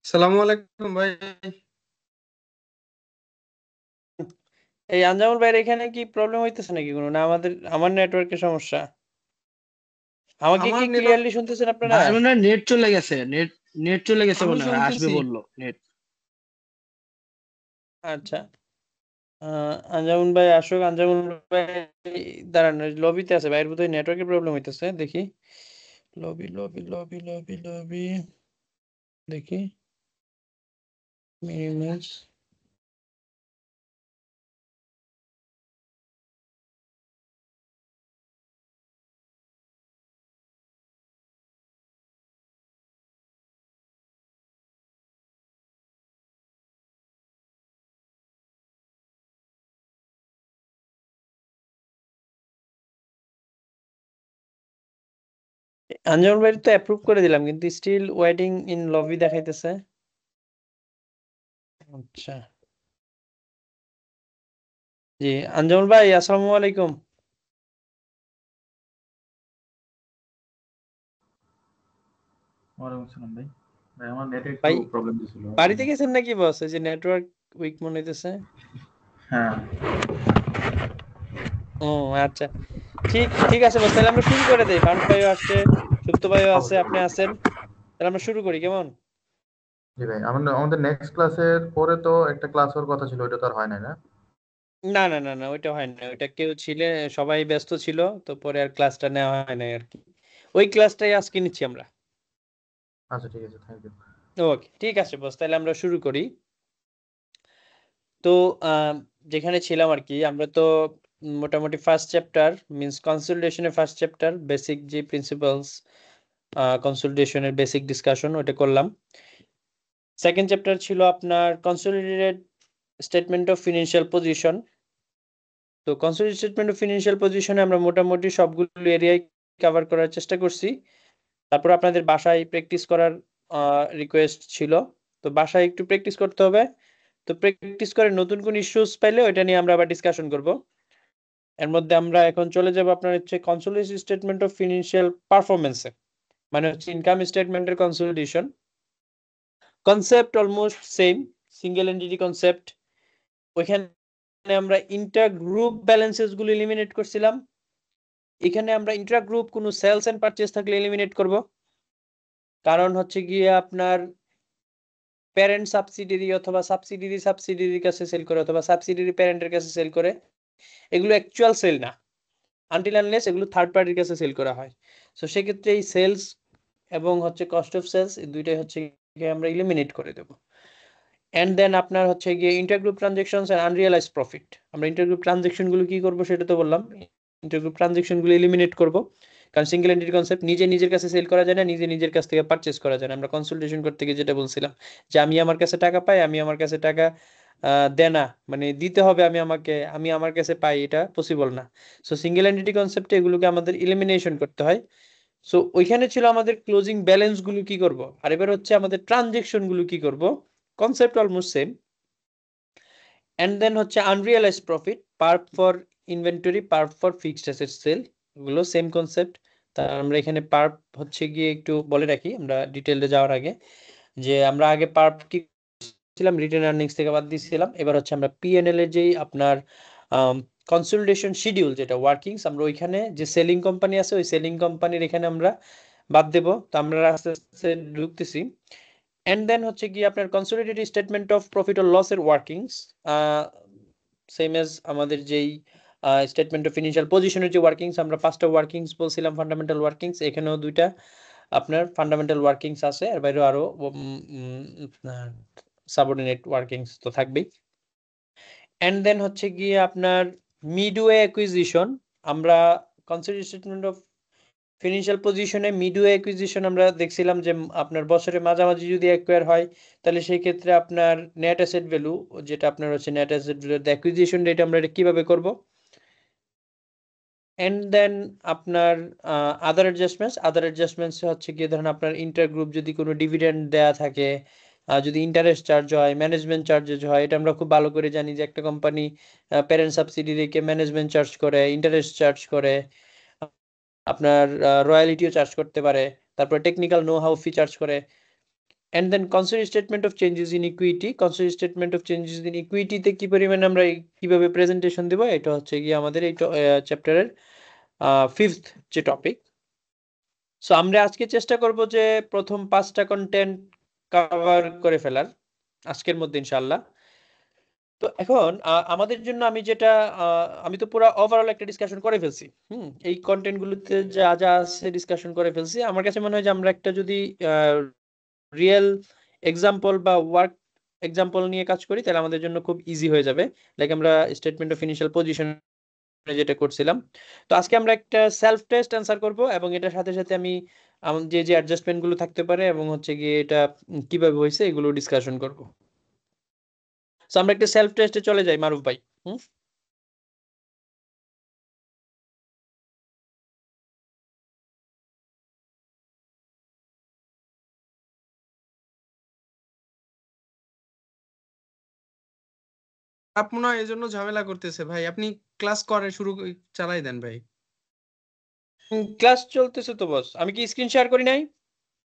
সালামু আলাইকুম ভাই। এই আঞ্জামুল ভাইয়ের এখানে কি প্রবলেম হইতেছে নাকি কোনো না আমার নেটওয়ার্কের সমস্যা? আমাকে আমার কি নেটওয়ার্ক ক্লিয়ারলি শুনতেছেন আপনারা? ভাই মনে হয় নেট চলে গেছে, নেট নেট চলে গেছে, আমি মনে হয় আসবে শুনতেছি। বললো নেট। আচ্ছা। আঞ্জামুল ভাই আসুক। আঞ্জামুল ভাই দাঁড়ান, লবিতে আছে, বাইরের বোধহয় নেটওয়ার্কের প্রবলেম হইতেছে। দেখি, lobby lobby lobby lobby lobby, দেখি মিনিমাইজ। আঞ্জামুল ভাই তো অ্যাপ্রুভ করে দিলাম, কিন্তু স্টিল ওয়েটিং ইন লবি দেখাইতেছে। আচ্ছা, জি। আঞ্জামুল ভাই, আসসালামু আলাইকুম। ওয়ালাইকুম আসসালাম ভাই। ভাই আমার নেটে একটু ভাই প্রবলেম দিছিল। বাড়িতে গেছেন নাকি বস? এই যে নেটওয়ার্ক উইক মনে হইতেছে। হ্যাঁ, ও আচ্ছা, ঠিক ঠিক আছে বস, তাহলে আমরা শুরু করে দেই। ফান্ড ভাইও আসছে, সুপ্ত ভাইও আছে, অবশ্যই আপনি অবশ্যই। আছেন। তাহলে আমরা শুরু করি, কেমন? জি ভাই, আমাদের নেক্সট ক্লাসের পরে তো একটা ক্লাস হওয়ার কথা ছিল, ওইটা তো আর হয় নাই না? না না না না, ওইটা হয় না। ওইটা কেউ ছিলে, সবাই ব্যস্ত ছিল, তো পরে আর ক্লাসটা নেওয়া হয় নাই আর কি। ওই ক্লাসটাই আজকে নিচ্ছি আমরা। আচ্ছা ঠিক আছে, থ্যাংক ইউ। ওকে, ঠিক আছে বস, তাহলে আমরা শুরু করি। তো আহ, যেখানে ছিলাম আর কি, আমরা তো মোটামুটি ফার্স্ট চ্যাপ্টার মিন্স কনসলিডেশনের ফার্স্ট চ্যাপ্টার, বেসিক যে প্রিন্সিপালস, কনসলিডেশনের বেসিক ডিসকাশন ওটা করলাম। সেকেন্ড চ্যাপ্টার ছিল আপনার consolidated statement of financial position. তো কনসলিডেটেড স্টেটমেন্ট অফ ফিনান্সিয়াল পজিশনে আমরা মোটামুটি সবগুলো এরিয়ায় কভার করার চেষ্টা করছি। তারপর আপনাদের বাসায় প্র্যাকটিস করার রিকোয়েস্ট ছিল, তো বাসায় একটু প্র্যাকটিস করতে হবে। তো প্র্যাকটিস করে নতুন কোন ইস্যুস পাইলে ওইটা নিয়ে আমরা আবার ডিসকাশন করব। এর মধ্যে আমরা এখন চলে যাব আপনার হচ্ছে কনসলিডেটেড স্টেটমেন্ট অফ ফিনান্সিয়াল পারফরমেন্সে, মানে হচ্ছে ইনকাম স্টেটমেন্টের consolidation. Concept almost same, single entity concept. ওইখানে আমরা ইন্টার গ্রুপ ব্যালেন্সেস গুলো এলিমিনেট করছিলাম। এখানে আমরা ইন্ট্রা গ্রুপ কোনো সেলস এন্ড পারচেজ থাকলে এলিমিনেট করব, কারণ হচ্ছে গিয়ে আপনার প্যারেন্ট সাবসিডিয়ারি অথবা সাবসিডিয়ারি সাবসিডিয়ারির কাছে সেল করে অথবা সাবসিডিয়ারি প্যারেন্টের কাছে সেল করে, এগুলো অ্যাকচুয়াল সেল না আনটিল আনলেস এগুলো থার্ড পার্টির কাছে সেল করা হয়। সো সেক্ষেত্রে এই সেলস এবং হচ্ছে কস্ট অফ সেলস, এই দুইটাই হচ্ছে গিয়ে আমরা এলিমিনেট করে দেব। এন্ড দেন আপনার হচ্ছে গিয়ে intergroup transactions and unrealised profit. আমরা ইন্টারগ্রুপ ট্রানজেকশন গুলো কি করব সেটা তো বললাম। ইন্টারগ্রুপ ট্রানজেকশন গুলো এলিমিনেট করব, কারণ সিঙ্গেল এন্টিটি কনসেপ্ট, নিজে নিজের কাছে সেল করা যায় না, নিজে নিজের কাছ থেকে পারচেজ করা যায় না। আমরা কনসালটেশন করতে গিয়ে যেটা বলছিলাম, যে আমি আমার কাছে টাকা পাই, আমি আমার কাছে টাকা দেনা মানে দিতে হবে, আমি আমার কাছে পাই, এটা পসিবল না। সো সিঙ্গেল এন্টিটি কনসেপ্টে এগুলোকে আমাদের এলিমিনেশন করতে হয়। সো ওইখানে ছিল আমাদের ক্লোজিং ব্যালেন্স গুলো কি করব, আর এবার হচ্ছে আমাদের ট্রানজেকশন গুলো কি করব। Concept almost same. And then হচ্ছে unrealised profit, part for inventory, part for fixed asset sale, এগুলো সেম কনসেপ্ট। তা আমরা এখানে পার্ট হচ্ছে গিয়ে একটু বলে রাখি আমরা ডিটেইলে যাওয়ার আগে, যে আমরা আগে পার্ট কি ছিলাম, রিটেন আর্নিংস থেকে বাদ দিয়েছিলাম। এবার হচ্ছে আমরা পিএনএল এর যেই আপনার কনসলিডেশন শিডিউল যেটা ওয়ার্কিংস, আমরা ওইখানে যে সেলিং কোম্পানি আছে ওই সেলিং কোম্পানির এখানে আমরা বাদ দেব। তো আমরা আস্তে আস্তে ঢুকতেছি। এন্ড দেন হচ্ছে কি আপনার consolidated statement of profit or loss এর ওয়ার্কিংস, সেম এজ আমাদের যেই স্টেটমেন্ট অফ ফিনান্সিয়াল পজিশনের যে ওয়ার্কিংস, আমরা পাঁচটা ওয়ার্কিংস বলছিলাম ফান্ডামেন্টাল ওয়ার্কিংস, এখানেও দুইটা আপনার ফান্ডামেন্টাল ওয়ার্কিংস আছে, এর বাইরেও আরো সাবঅর্ডিনেট ওয়ার্কিংস তো থাকবেই। এন্ড দেন হচ্ছে গিয়ে আপনার মিডওয়ে অ্যাকুইজিশন, আমরা কনসলিডেটেড স্টেটমেন্ট অফ ফিনান্সিয়াল পজিশনে মিডওয়ে অ্যাকুইজিশন আমরা দেখছিলাম যে আপনার বছরের মাঝামাঝি যদি অ্যাকোয়ার হয়, তাহলে সেই ক্ষেত্রে আপনার নেট অ্যাসেট ভ্যালু, যেটা আপনার হচ্ছে net asset value acquisition rate, আমরা এটা কিভাবে করব। এন্ড দেন আপনার আদার অ্যাডজাস্টমেন্টস হচ্ছে গিয়ে ধরেন আপনার ইন্টার গ্রুপ যদি কোনো ডিভিডেন্ড দেয়া থাকে, যদি ইন্টারেস্ট চার্জ হয়, ম্যানেজমেন্ট চার্জেস হয়, এটা আমরা খুব ভালো করে জানি যে একটা কোম্পানি প্যারেন্ট সাবসিডিয়ারিকে ম্যানেজমেন্ট চার্জ করে, ইন্টারেস্ট চার্জ করে, আপনার রয়্যালিটিও চার্জ করতে পারে, তারপর technical know how fee charge করে। and then consider statement of changes in equity. Consider statement of changes in equity তে কি পরিমাণে আমরা কিভাবে প্রেজেন্টেশন দেব, এটা হচ্ছে কি আমাদের এই চ্যাপ্টারের 5th যে টপিক। সো আমরা আজকে চেষ্টা করব যে প্রথম 5টা কন্টেন্ট কভার করে ফেলার আজকের মধ্যে ইনশাআল্লাহ। তো এখন আমাদের জন্য আমি তো পুরো ওভারঅল একটা ডিসকাশন করে ফেলছি। এই কন্টেন্ট গুলোতে যা যা আছে ডিসকাশন করে ফেলছি। আমার কাছে মনে হয় যে আমরা একটা যদি রিয়েল এক্সাম্পল বা ওয়ার্ক এক্সাম্পল নিয়ে কাজ করি তাহলে আমাদের জন্য খুব ইজি হয়ে যাবে। লাইক আমরা স্টেটমেন্ট অফ ইনিশিয়াল পজিশন যেটা করছিলাম। তো আজকে আমরা একটা সেলফ টেস্ট অ্যান্সার করব এবং এটার সাথে সাথে আমি যে যে অ্যাডজাস্টমেন্ট গুলো থাকতে পারে এবং হচ্ছে গিয়ে এটা কিভাবে হয়েছে এগুলো ডিসকাশন করব। সো আমরা একটা সেলফ টেস্টে চলে যাই মারুফ ভাই। আপনার এই জন্য ঝামেলা করতেছে ভাই, আপনি ক্লাস করে চালাই দেন ভাই। ক্লাস চলতেছে তো বস, আমি কি স্ক্রিন শেয়ার করি নাই?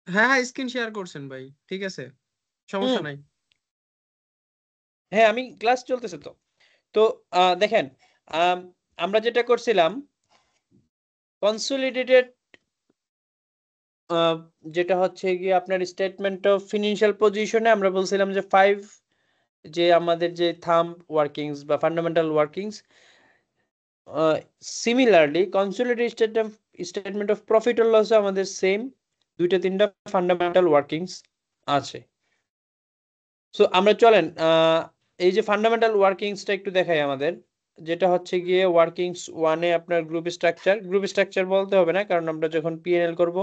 হ্যাঁ হ্যাঁ, স্ক্রিন শেয়ার করছেন ভাই, ঠিক আছে, সমস্যা নাই। হ্যাঁ আমি ক্লাস চলতেছে তো। তো দেখেন আমরা যেটা করছিলাম কনসোলিডেটেড যেটা হচ্ছে গিয়ে আপনার স্টেটমেন্ট অফ ফিনান্সিয়াল পজিশনে আমরা বলছিলাম যে 5 যে আমাদের যে থাম্ব ওয়ার্কিংস বা fundamental workings, similarly consolidated statement of profit or loss আমাদের সেম 2-3টা ফান্ডামেন্টাল ওয়ার্কিংস আছে। সো আমরা চলেন এই যে ফান্ডামেন্টাল ওয়ার্কিংসটা একটু দেখাই আমাদের, যেটা হচ্ছে গিয়ে ওয়ার্কিংস 1-এ আপনার গ্রুপ স্ট্রাকচার বলতে হবে না, কারণ আমরা যখন পিএনএল করব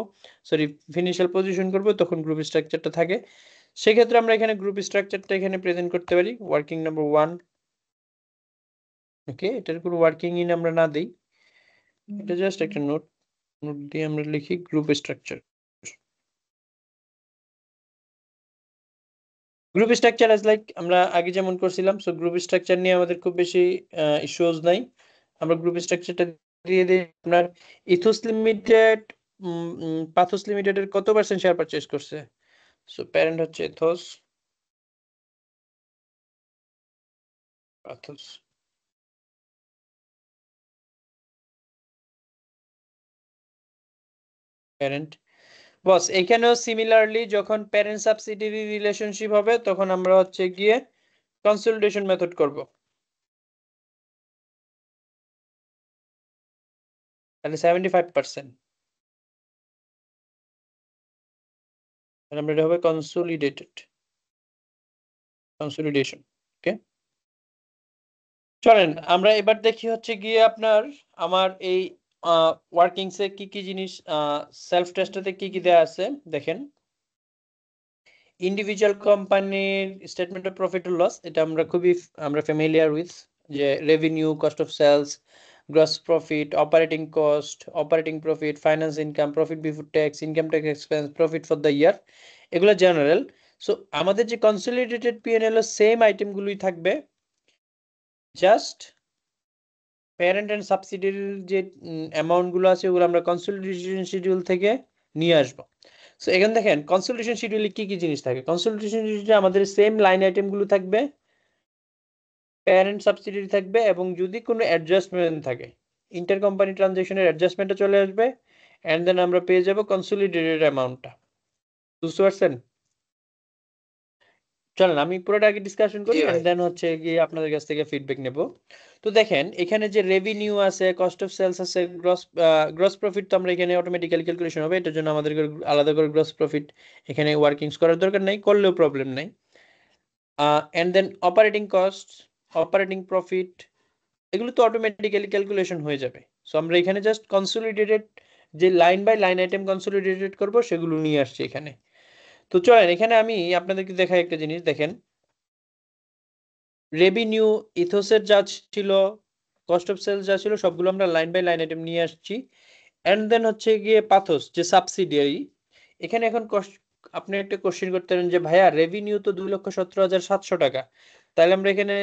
সরি ফিনান্সিয়াল পজিশন করব তখন গ্রুপ স্ট্রাকচারটা থাকে। সেক্ষেত্রে আমরা এখানে গ্রুপ স্ট্রাকচারটা এখানে প্রেজেন্ট করতে পারি ওয়ার্কিং নাম্বার 1। ওকে, এটার কোনো ওয়ার্কিং ইন আমরা না দেই, এটা জাস্ট একটা নোট দিয়ে আমরা লিখি group structure. Group structure as like আমরা আগে যেমন করছিলাম। সো গ্রুপ স্ট্রাকচার নিয়ে আমাদের খুব বেশি ইস্যুস নাই, আমরা গ্রুপ স্ট্রাকচারটা দিয়ে দিই। আপনার ইথোস লিমিটেড পাথোস লিমিটেডের কত % শেয়ার পারচেজ করছে? সো প্যারেন্ট হচ্ছে ইথোস, পাথোস প্যারেন্ট। বস এখানেও সিমিলারলি যখন প্যারেন্ট সাবসিডিয়ারি রিলেশনশিপ হবে তখন আমরা হচ্ছে গিয়ে কনসলিডেশন মেথড করব। তাহলে 75%, আর আমরা এটা হবে কনসলিডেশন। ওকে, চলেন আমরা এবার দেখি হচ্ছে গিয়ে আপনার আমার এই ওয়ার্কিংসে কি কি জিনিস সেলফ টেস্টে কি কি দেয়া আছে দেখেন। ইন্ডিভিজুয়াল কোম্পানির statement of profit or loss এটা আমরা ফ্যামিলিয়ার উইথ, যে revenue, cost of sales, gross profit, operating cost, operating profit, finance income, profit before tax, income tax expense, profit for the year, এগুলো জেনারেল। সো আমাদের যে consolidated P&L same আইটেমগুলোই থাকবে, just parent and সাবসিডিয়ারির যে amount গুলো আছে ওগুলো আমরা consolidation schedule থেকে নিয়ে আসবো। সো এখানে দেখেন কনসলিডেশন শিডিউলে কি কি জিনিস থাকে। কনসলিডেশন শিডিউলে আমাদের সেম লাইন আইটেম গুলো থাকবে, প্যারেন্ট সাবসিডিয়ারি থাকবে, এবং যদি কোনো অ্যাডজাস্টমেন্ট থাকে ইন্টার কোম্পানি ট্রানজাকশনের অ্যাডজাস্টমেন্টটা চলে আসবে, এন্ড দেন আমরা পেয়ে যাব কনসলিডেটেড অ্যামাউন্টটা। বুঝতে পারছেন? চলেন আমি পুরোটা আগে ডিসকাশন করি এন্ড দেন হচ্ছে গিয়ে আপনাদের কাছ থেকে ফিডব্যাক নেব। তো দেখেন এখানে যে রেভিনিউ আছে, কস্ট অফ সেলস আছে, গ্রস প্রফিট তো আমরা এখানে অটোমেটিক্যালি ক্যালকুলেশন হবে, এটার জন্য আমাদের আলাদা করে গ্রস প্রফিট এখানে ওয়ার্কিংস করার দরকার নাই, করলেও প্রবলেম নাই। And then operating cost, operating profit, এগুলো তো অটোমেটিক্যালি ক্যালকুলেশন হয়ে যাবে। সো আমরা এখানে জাস্ট কনসলিডেটেড যে line by line item consolidated করব সেগুলো নিয়ে আসছি এখানে। তো চলেন এখানে আমি আপনাদেরকে দেখাই একটা জিনিস। দেখেন রেভিনিউ ইথোসের যা ছিল, কস্ট অফ সেলস যা ছিল, সবগুলো আমরা লাইন বাই লাইন আইটেম নিয়ে আসছি। এন্ড দেন হচ্ছে গিয়ে পাথোস যে সাবসিডিয়ারি, এখানে এখন আপনি একটা কোশ্চেন করতে পারেন যে ভাইয়া রেভিনিউ তো 2,17,700 টাকা, তাহলে আমরা এখানে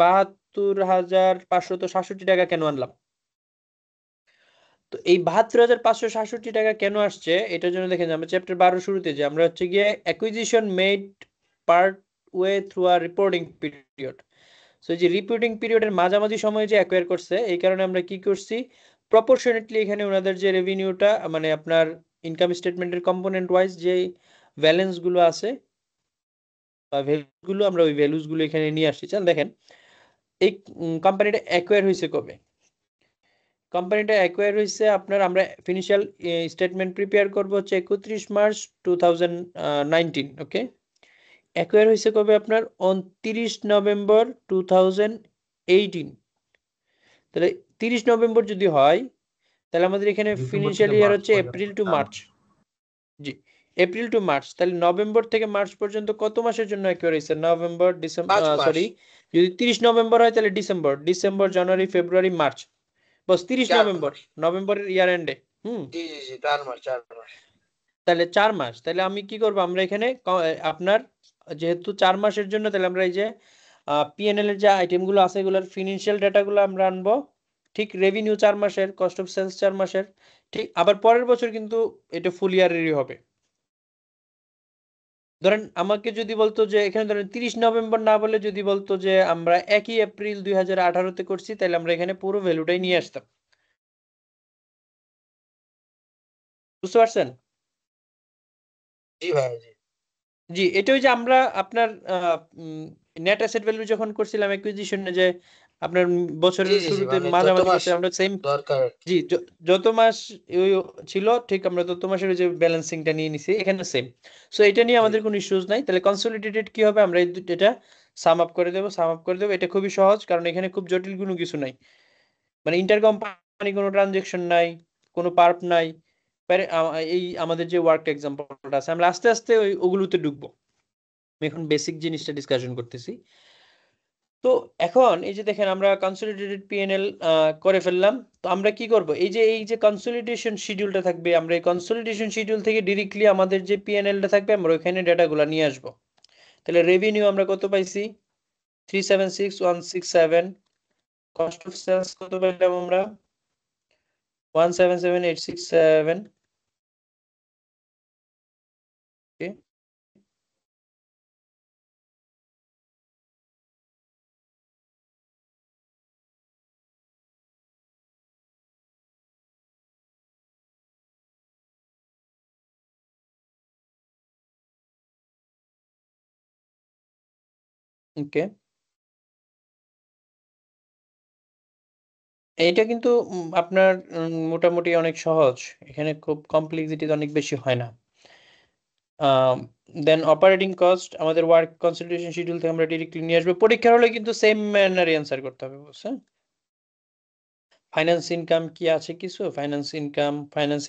72,567 টাকা কেন আনলাম? তো এই ৭২,৫৬৭ টাকা কেন আসছে এটার জন্য দেখেন আমরা চ্যাপ্টার 12 শুরুতে যে আমরা হচ্ছে গিয়ে acquisition made part way through a reporting period. So যে রিপোর্টিং পিরিয়ডের মাঝামাঝি সময়ে যে অ্যাকোয়ার করছে এই কারণে আমরা কি করছি প্রপোর্শনেটলি এখানে ওনাদের যে রেভিনিউটা মানে আপনার ইনকাম স্টেটমেন্টের কম্পোনেন্ট ওয়াইজ যে ব্যালেন্স গুলো আছে বা ভ্যালুগুলো আমরা ওই ভ্যালুস গুলো এখানে নিয়ে আসছি। চল দেখেন এই কোম্পানিটা অ্যাকোয়ার হয়েছে কবে। কোম্পানিটা অ্যাকোয়ার হয়েছে আপনার আমরা ফিনান্সিয়াল স্টেটমেন্ট প্রিপেয়ার করব হচ্ছে 31 মার্চ 2019। ওকে, অ্যাকোয়ার হয়েছে কবে আপনার 29 নভেম্বর 2018। তাহলে 30 নভেম্বর যদি হয় তাহলে আমাদের এখানে ডিসেম্বর ফিনান্সিয়াল থেকে ইয়ার মার্চ হচ্ছে পর্যন্ত এপ্রিল টু 4 মার্চ। মাস। জি, এপ্রিল টু মার্চ। তাহলে নভেম্বর থেকে মার্চ পর্যন্ত কত মাসের জন্য অ্যাকোয়ার হয়েছে? নভেম্বর, ডিসেম্বর, 5 মাস সরি যদি 30 নভেম্বর হয় তাহলে ডিসেম্বর, জানুয়ারি, ফেব্রুয়ারি, মার্চ, বস 30 4 নভেম্বর, মাস নভেম্বরের ইয়ার এন্ডে। জি জি জি 4 মাস 4 মাস তাহলে 4 মাস। তাহলে আমি কি করব আমরা এখানে আপনার যেহেতু 4 মাসের জন্য তাহলে আমরা এই যে পিএনএল এর যে আইটেমগুলো আছে এগুলোর ফিনান্সিয়াল ডাটাগুলো আমরা আনবো। ঠিক রেভিনিউ 4 মাসের, কস্ট অফ সেলস 4 মাসের। ঠিক আবার পরের বছর কিন্তু এটা ফুল ইয়ারেরই হবে। ধরেন আমাকে যদি বলতো যে এখানে ধরেন 30 নভেম্বর না বলে যদি বলতো যে আমরা 1 এপ্রিল 2018 তে করছি তাহলে আমরা এখানে পুরো ভ্যালুটাই নিয়ে আসতাম। বুঝতে পারছেন? জি ভাই জি জি, এটা ওই যে আমরা আপনার নেট অ্যাসেট ভ্যালু যখন করছিলাম অ্যাকুইজিশনে যে আপনার জি বছরের জি জি শুরুতে মানে যত মাঝামাঝি মাস করতে আমরা সেম। দরকার আর কি। জি, যত মাস ওই ছিল ঠিক আমরা তত মাসের ওই যে ব্যালেন্সিংটা নিয়ে নিছি এখানে সেম। সো এটা নিয়ে জি আমাদের কোনো ইস্যুস নাই। তাহলে কনসলিডেটেড কি হবে আমরা এটা সাম আপ করে দেব। এটা খুবই সহজ কারণ এখানে খুব জটিল কোনো কিছু নাই। মানে ইন্টার কোম্পানি কোনো ট্রানজেকশন নাই, কোনো পার্প নাই। এই আমাদের যে ওয়ার্ক এক্সাম্পলটা আছে আমরা আস্তে আস্তে ওগুলোতে ঢুকবো। আমি এখন বেসিক জিনিসটা ডিসকাশন করতেছি। তো এখন এই যে দেখেন আমরা কনসলিডেটেড পিএনএল করে ফেললাম। তো আমরা কি করব এই যে কনসলিডেশন শিডিউলটা থাকবে আমরা এই কনসলিডেশন শিডিউল থেকে ডাইরেক্টলি আমাদের যে পিএনএলটা থাকবে আমরা ওখানে ডাটাগুলো নিয়ে আসব। তাহলে রেভিনিউ আমরা কত পাইছি 376,167, কস্ট অফ সেলস কত পেলাম আমরা 177,867। ওকে, ওকে, এইটা কিন্তু আপনার মোটামুটি অনেক সহজ। এখানে খুব কমপ্লেক্সিটি অনেক বেশি হয় না। দেন অপারেটিং কস্ট আমাদের ওয়ার্ক কনসলিডেশন শিডিউল থেকে আমরা ডাইরেক্টলি নিয়ে আসবো। পরীক্ষার হলে কিন্তু সেম ম্যানারে অ্যান্সার করতে হবে বুঝছেন। ফাইন্যান্স ইনকাম কি আছে কিছু? ফাইন্যান্স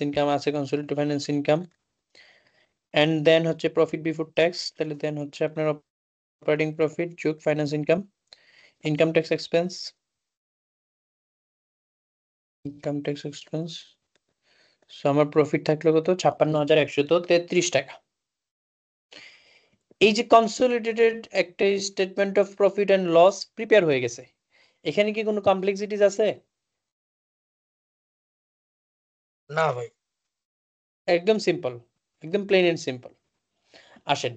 ইনকাম আছে, consolidated finance income. And then হচ্ছে প্রফিট বিফোর ট্যাক্স। তাহলে দেন হচ্ছে আপনার অপারেটিং প্রফিট যোগ finance income, income tax expense, so আমার প্রফিট থাকলো কত 56,133 টাকা। এই যে কনসলিডেটেড একটা statement of profit and loss prepare হয়ে গেছে। এখানে কি কোনো কমপ্লেক্সিটিস আছে? না ভাই একদম সিম্পল, একদম প্লেন এন্ড সিম্পল। আসেন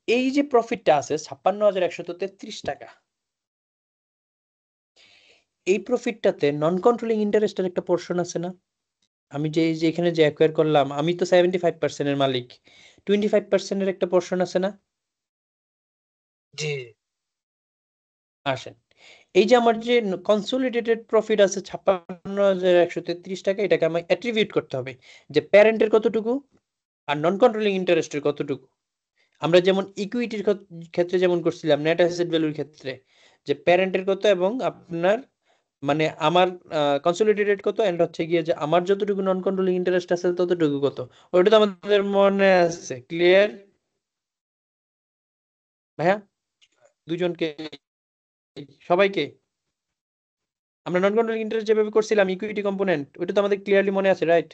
এই যে প্রফিটটা আছে 56,133 টাকা, এই প্রফিটটাতে নন কন্ট্রোলিং ইন্টারেস্টের একটা পোর্শন আছে না? আমি যে এখানে যে অ্যাকোয়ার করলাম আমি তো 75% এর মালিক, 25% এর একটা পোর্শন আছে না? জি আসেন এই যে আমার যে কনসোলিডেটেড প্রফিট আছে 56,133 টাকা, এটাকে আমি অ্যাট্রিবিউট করতে হবে যে প্যারেন্টের কতটুকু আর নন কন্ট্রোলিং ইন্টারেস্টের কতটুকু। আমরা যেমন ইকুইটির ক্ষেত্রে যেমন করছিলাম নেট অ্যাসেট ভ্যালুর ক্ষেত্রে যে প্যারেন্টের কত এবং আপনার মানে আমার কনসোলিডেটেড কত এন্ড হচ্ছে গিয়ে যে আমার যতটুকু নন কন্ট্রোলিং ইন্টারেস্ট আছে ততটুকু কত, ওইটা তো আমাদের মনে আছে। ক্লিয়ার ভাইয়া? দুজনকে, সবাইকে আমরা নন কন্ট্রোলিং ইন্টারেস্ট যেভাবে করছিলাম ইকুইটি কম্পোনেন্ট ওইটা তো আমাদের ক্লিয়ারলি মনে আছে, রাইট?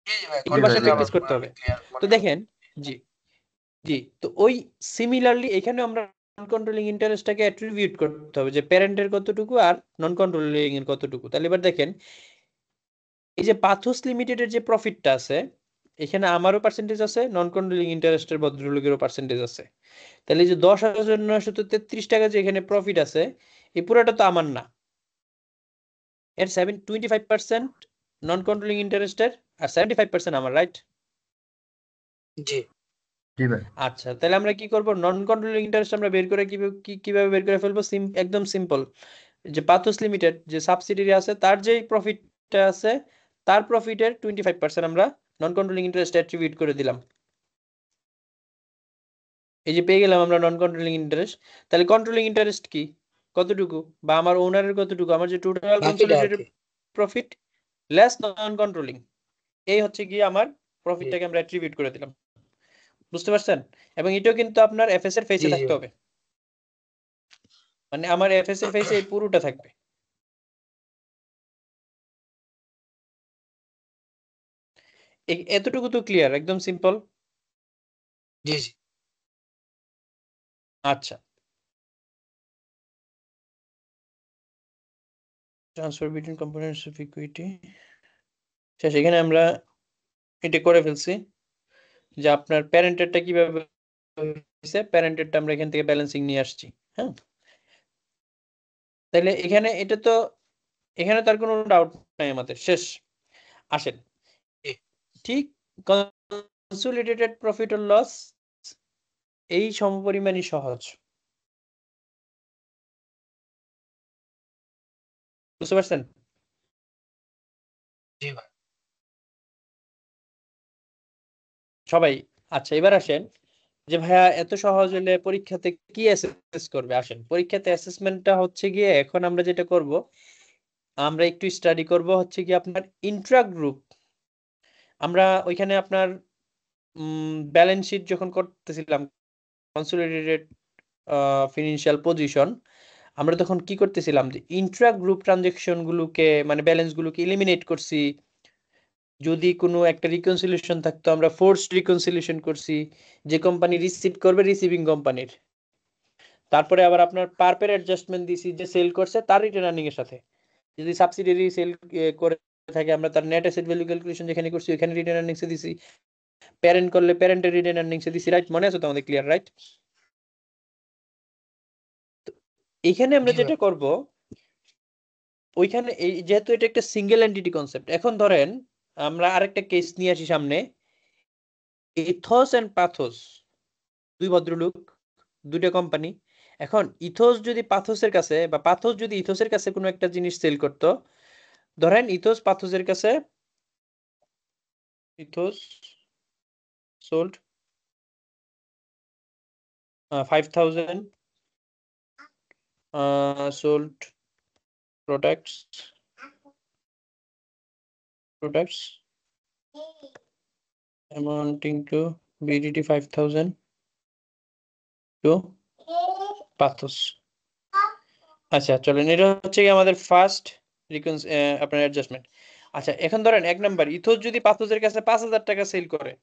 জি জি ভাই একটু জি ভাই, বাসায় জি প্র্যাকটিস ভাই। করতে হবে। ক্লিয়ার তো মনে দেখেন, জি জি, তো ওই সিমিলারলি এখানে আমরা নন কন্ট্রোলিং ইন্টারেস্টটাকে অ্যাট্রিবিউট করতে হবে যে প্যারেন্টের কতটুকু আর নন কন্ট্রোলিং এর কতটুকু। তাহলে এবার দেখেন এই যে পাথোস লিমিটেডের যে প্রফিটটা আছে, এখানে আমারও পার্সেন্টেজ আছে, নন কন্ট্রোলিং ইন্টারেস্টের ভদ্রলোকেরও পার্সেন্টেজ আছে। তাহলে এই যে 10,933 টাকা যে এখানে প্রফিট আছে, এই পুরোটা তো আমার না, এর 25% নন কন্ট্রোলিং ইন্টারেস্টের আর 75% আমার, রাইট? জি জি ভাই। আচ্ছা, তাহলে আমরা কি করব, নন কন্ট্রোলিং ইন্টারেস্ট আমরা বের করে কিভাবে বের করে ফেলবো? একদম সিম্পল, যে পাথোস লিমিটেড যে সাবসিডিয়ারি আছে তার যে প্রফিটটা আছে, তার প্রফিটের 25% আমরা নন কন্ট্রোলিং ইন্টারেস্ট অ্যাট্রিবিউট করে দিলাম। এই যে পেয়ে গেলাম আমরা নন কন্ট্রোলিং ইন্টারেস্ট। তাহলে কন্ট্রোলিং ইন্টারেস্ট কি, কতটুকু, বা আমার ওনারের কতটুকু? আমার যে টোটাল বাকিটা আর কনসোলিডেটেড কি প্রফিট লেস নন কন্ট্রোলিং, এই হচ্ছে গিয়ে আমার জি প্রফিটটাকে আমরা অ্যাট্রিবিউট করে দিলাম। বুঝতে পারছেন? এবং এটাও কিন্তু আপনার এফএস এর জি ফেসে জি থাকতে হবে, মানে আমার এফএস এর ফেসে এই পুরোটা থাকবে। এতটুকু তো ক্লিয়ার, একদম সিম্পল। জি জি আচ্ছা, transfer between components of equity শেষ। এখানে আমরা এটা করে ফেলছি যে আপনার প্যারেন্টেরটা কিভাবে হয়েছে, প্যারেন্টেরটা আমরা এখান থেকে ব্যালেন্সিং নিয়ে আসছি। হ্যাঁ, তাহলে এখানে এটা তো, এখানে তার কোনো ডাউট নাই আমাদের, শেষ। আসেন, জি ঠিক কনসোলিডেটেড প্রফিট অর লস এই সমপরিমাণই সহজ। বুঝতে পারছেন? জি ভাই সবাই? আচ্ছা, এবার আসেন যে ভাইয়া এত সহজ হলে পরীক্ষাতে কি অ্যাসেস করবে। আসেন, পরীক্ষাতে অ্যাসেসমেন্টটা হচ্ছে গিয়ে এখন আমরা যেটা করব, আমরা একটু স্টাডি করব হচ্ছে গিয়ে আপনার ইন্ট্রা গ্রুপ। আমরা ওইখানে আপনার ব্যালেন্স শিট যখন করতেছিলাম, কনসোলিডেটেড ফিনান্সিয়াল পজিশন, আমরা তখন কি করতেছিলাম যে ইন্ট্রা গ্রুপ ট্রানজাকশন গুলোকে, মানে ব্যালেন্স গুলোকে এলিমিনেট করছি। যদি কোনো একটা রিকনসিলিয়েশন থাকতো আমরা ফোর্সড রিকনসিলিয়েশন করছি, যে কোম্পানি রিসিভ করবে রিসিভিং কোম্পানির। তারপরে আবার আপনার পারপের অ্যাডজাস্টমেন্ট দিছি, যে সেল করছে তার রিটার্ন আর্নিং এর সাথে। যদি সাবসিডিয়ারি সেল করে থাকে, আমরা তার নেট অ্যাসেট ভ্যালু ক্যালকুলেশন যেখানে করছি ওখানে রিটার্ন আর্নিংস এ দিছি, প্যারেন্ট করলে প্যারেন্টের রিটার্ন আর্নিংস এ দিছি, রাইট? মনে আছে তো আমাদের? Clear, right? এখানে আমরা জি ভাই যেটা করব, ওইখানে এই যেহেতু এটা একটা সিঙ্গেল এন্টিটি কনসেপ্ট, এখন ধরেন আমরা আরেকটা কেস নিয়ে আসি সামনে। ইথোস এন্ড পাথোস, দুই ভদ্রলোক, দুইটা কোম্পানি। এখন ইথোস যদি পাথোসের কাছে, বা পাথোস যদি ইথোসের কাছে কোনো একটা জিনিস সেল করতো, ধরেন ইথোস পাথোসের কাছে, ethos sold 5,000 sold products amounting to BDT 5,000 to পাথোস। আচ্ছা চলেন, এটা হচ্ছে কি আমাদের ফার্স্ট আপনার অ্যাডজাস্টমেন্ট। আচ্ছা, এখন ধরেন এক নাম্বার, ইথোস যদি পাথোসের কাছে 5,000 টাকা সেল করে,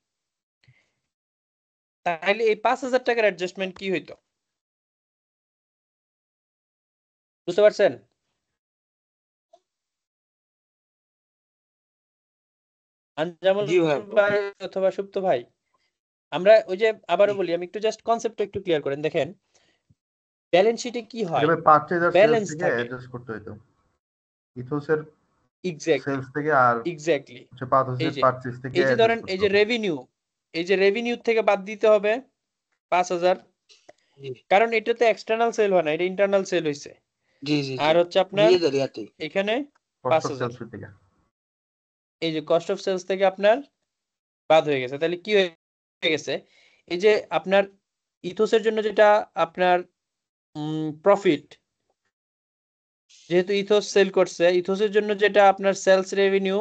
তাহলে এই 5,000 টাকার অ্যাডজাস্টমেন্ট কি হইতো? বুঝতে পারছেন? আনজামুল জি ভাই ভাই অথবা সুপ্ত ভাই, আমরা ওই যে আবারও জি বলি, আমি একটু জাস্ট কনসেপ্টটা একটু ক্লিয়ার করেন। দেখেন, ব্যালেন্স শিটে কি এটা হয়, ভাই পারচেজ আর সেলস ব্যালেন্স থেকে থাকে। অ্যাডজাস্ট করতে হইতো, ইথোসের এক্স্যাক্টলি, সেলস থেকে, আর এক্স্যাক্টলি। হচ্ছে এই পাথোসের যে, পারচেজ থেকে এই যে অ্যাডজাস্ট ধরেন এই করতে যে হবে। রেভিনিউ, এই যে রেভিনিউ থেকে বাদ দিতে হবে 5,000, জি কারণ এটা তো এক্সটার্নাল সেল হয় না, এটা ইন্টারনাল সেল হইছে। জি জি জি আর হচ্ছে আপনার নিজেদের ইয়াতেই এখানে কস্ট অফ 5,000, সেলস থেকে। এই যে কস্ট অফ সেলস থেকে আপনার বাদ হয়ে গেছে। তাহলে কি হয়ে গেছে, এই যে আপনার ইথোসের জন্য যেটা আপনার প্রফিট, যেহেতু ইথোস সেল করছে, ইথোসের জন্য যেটা আপনার সেলস রেভিনিউ,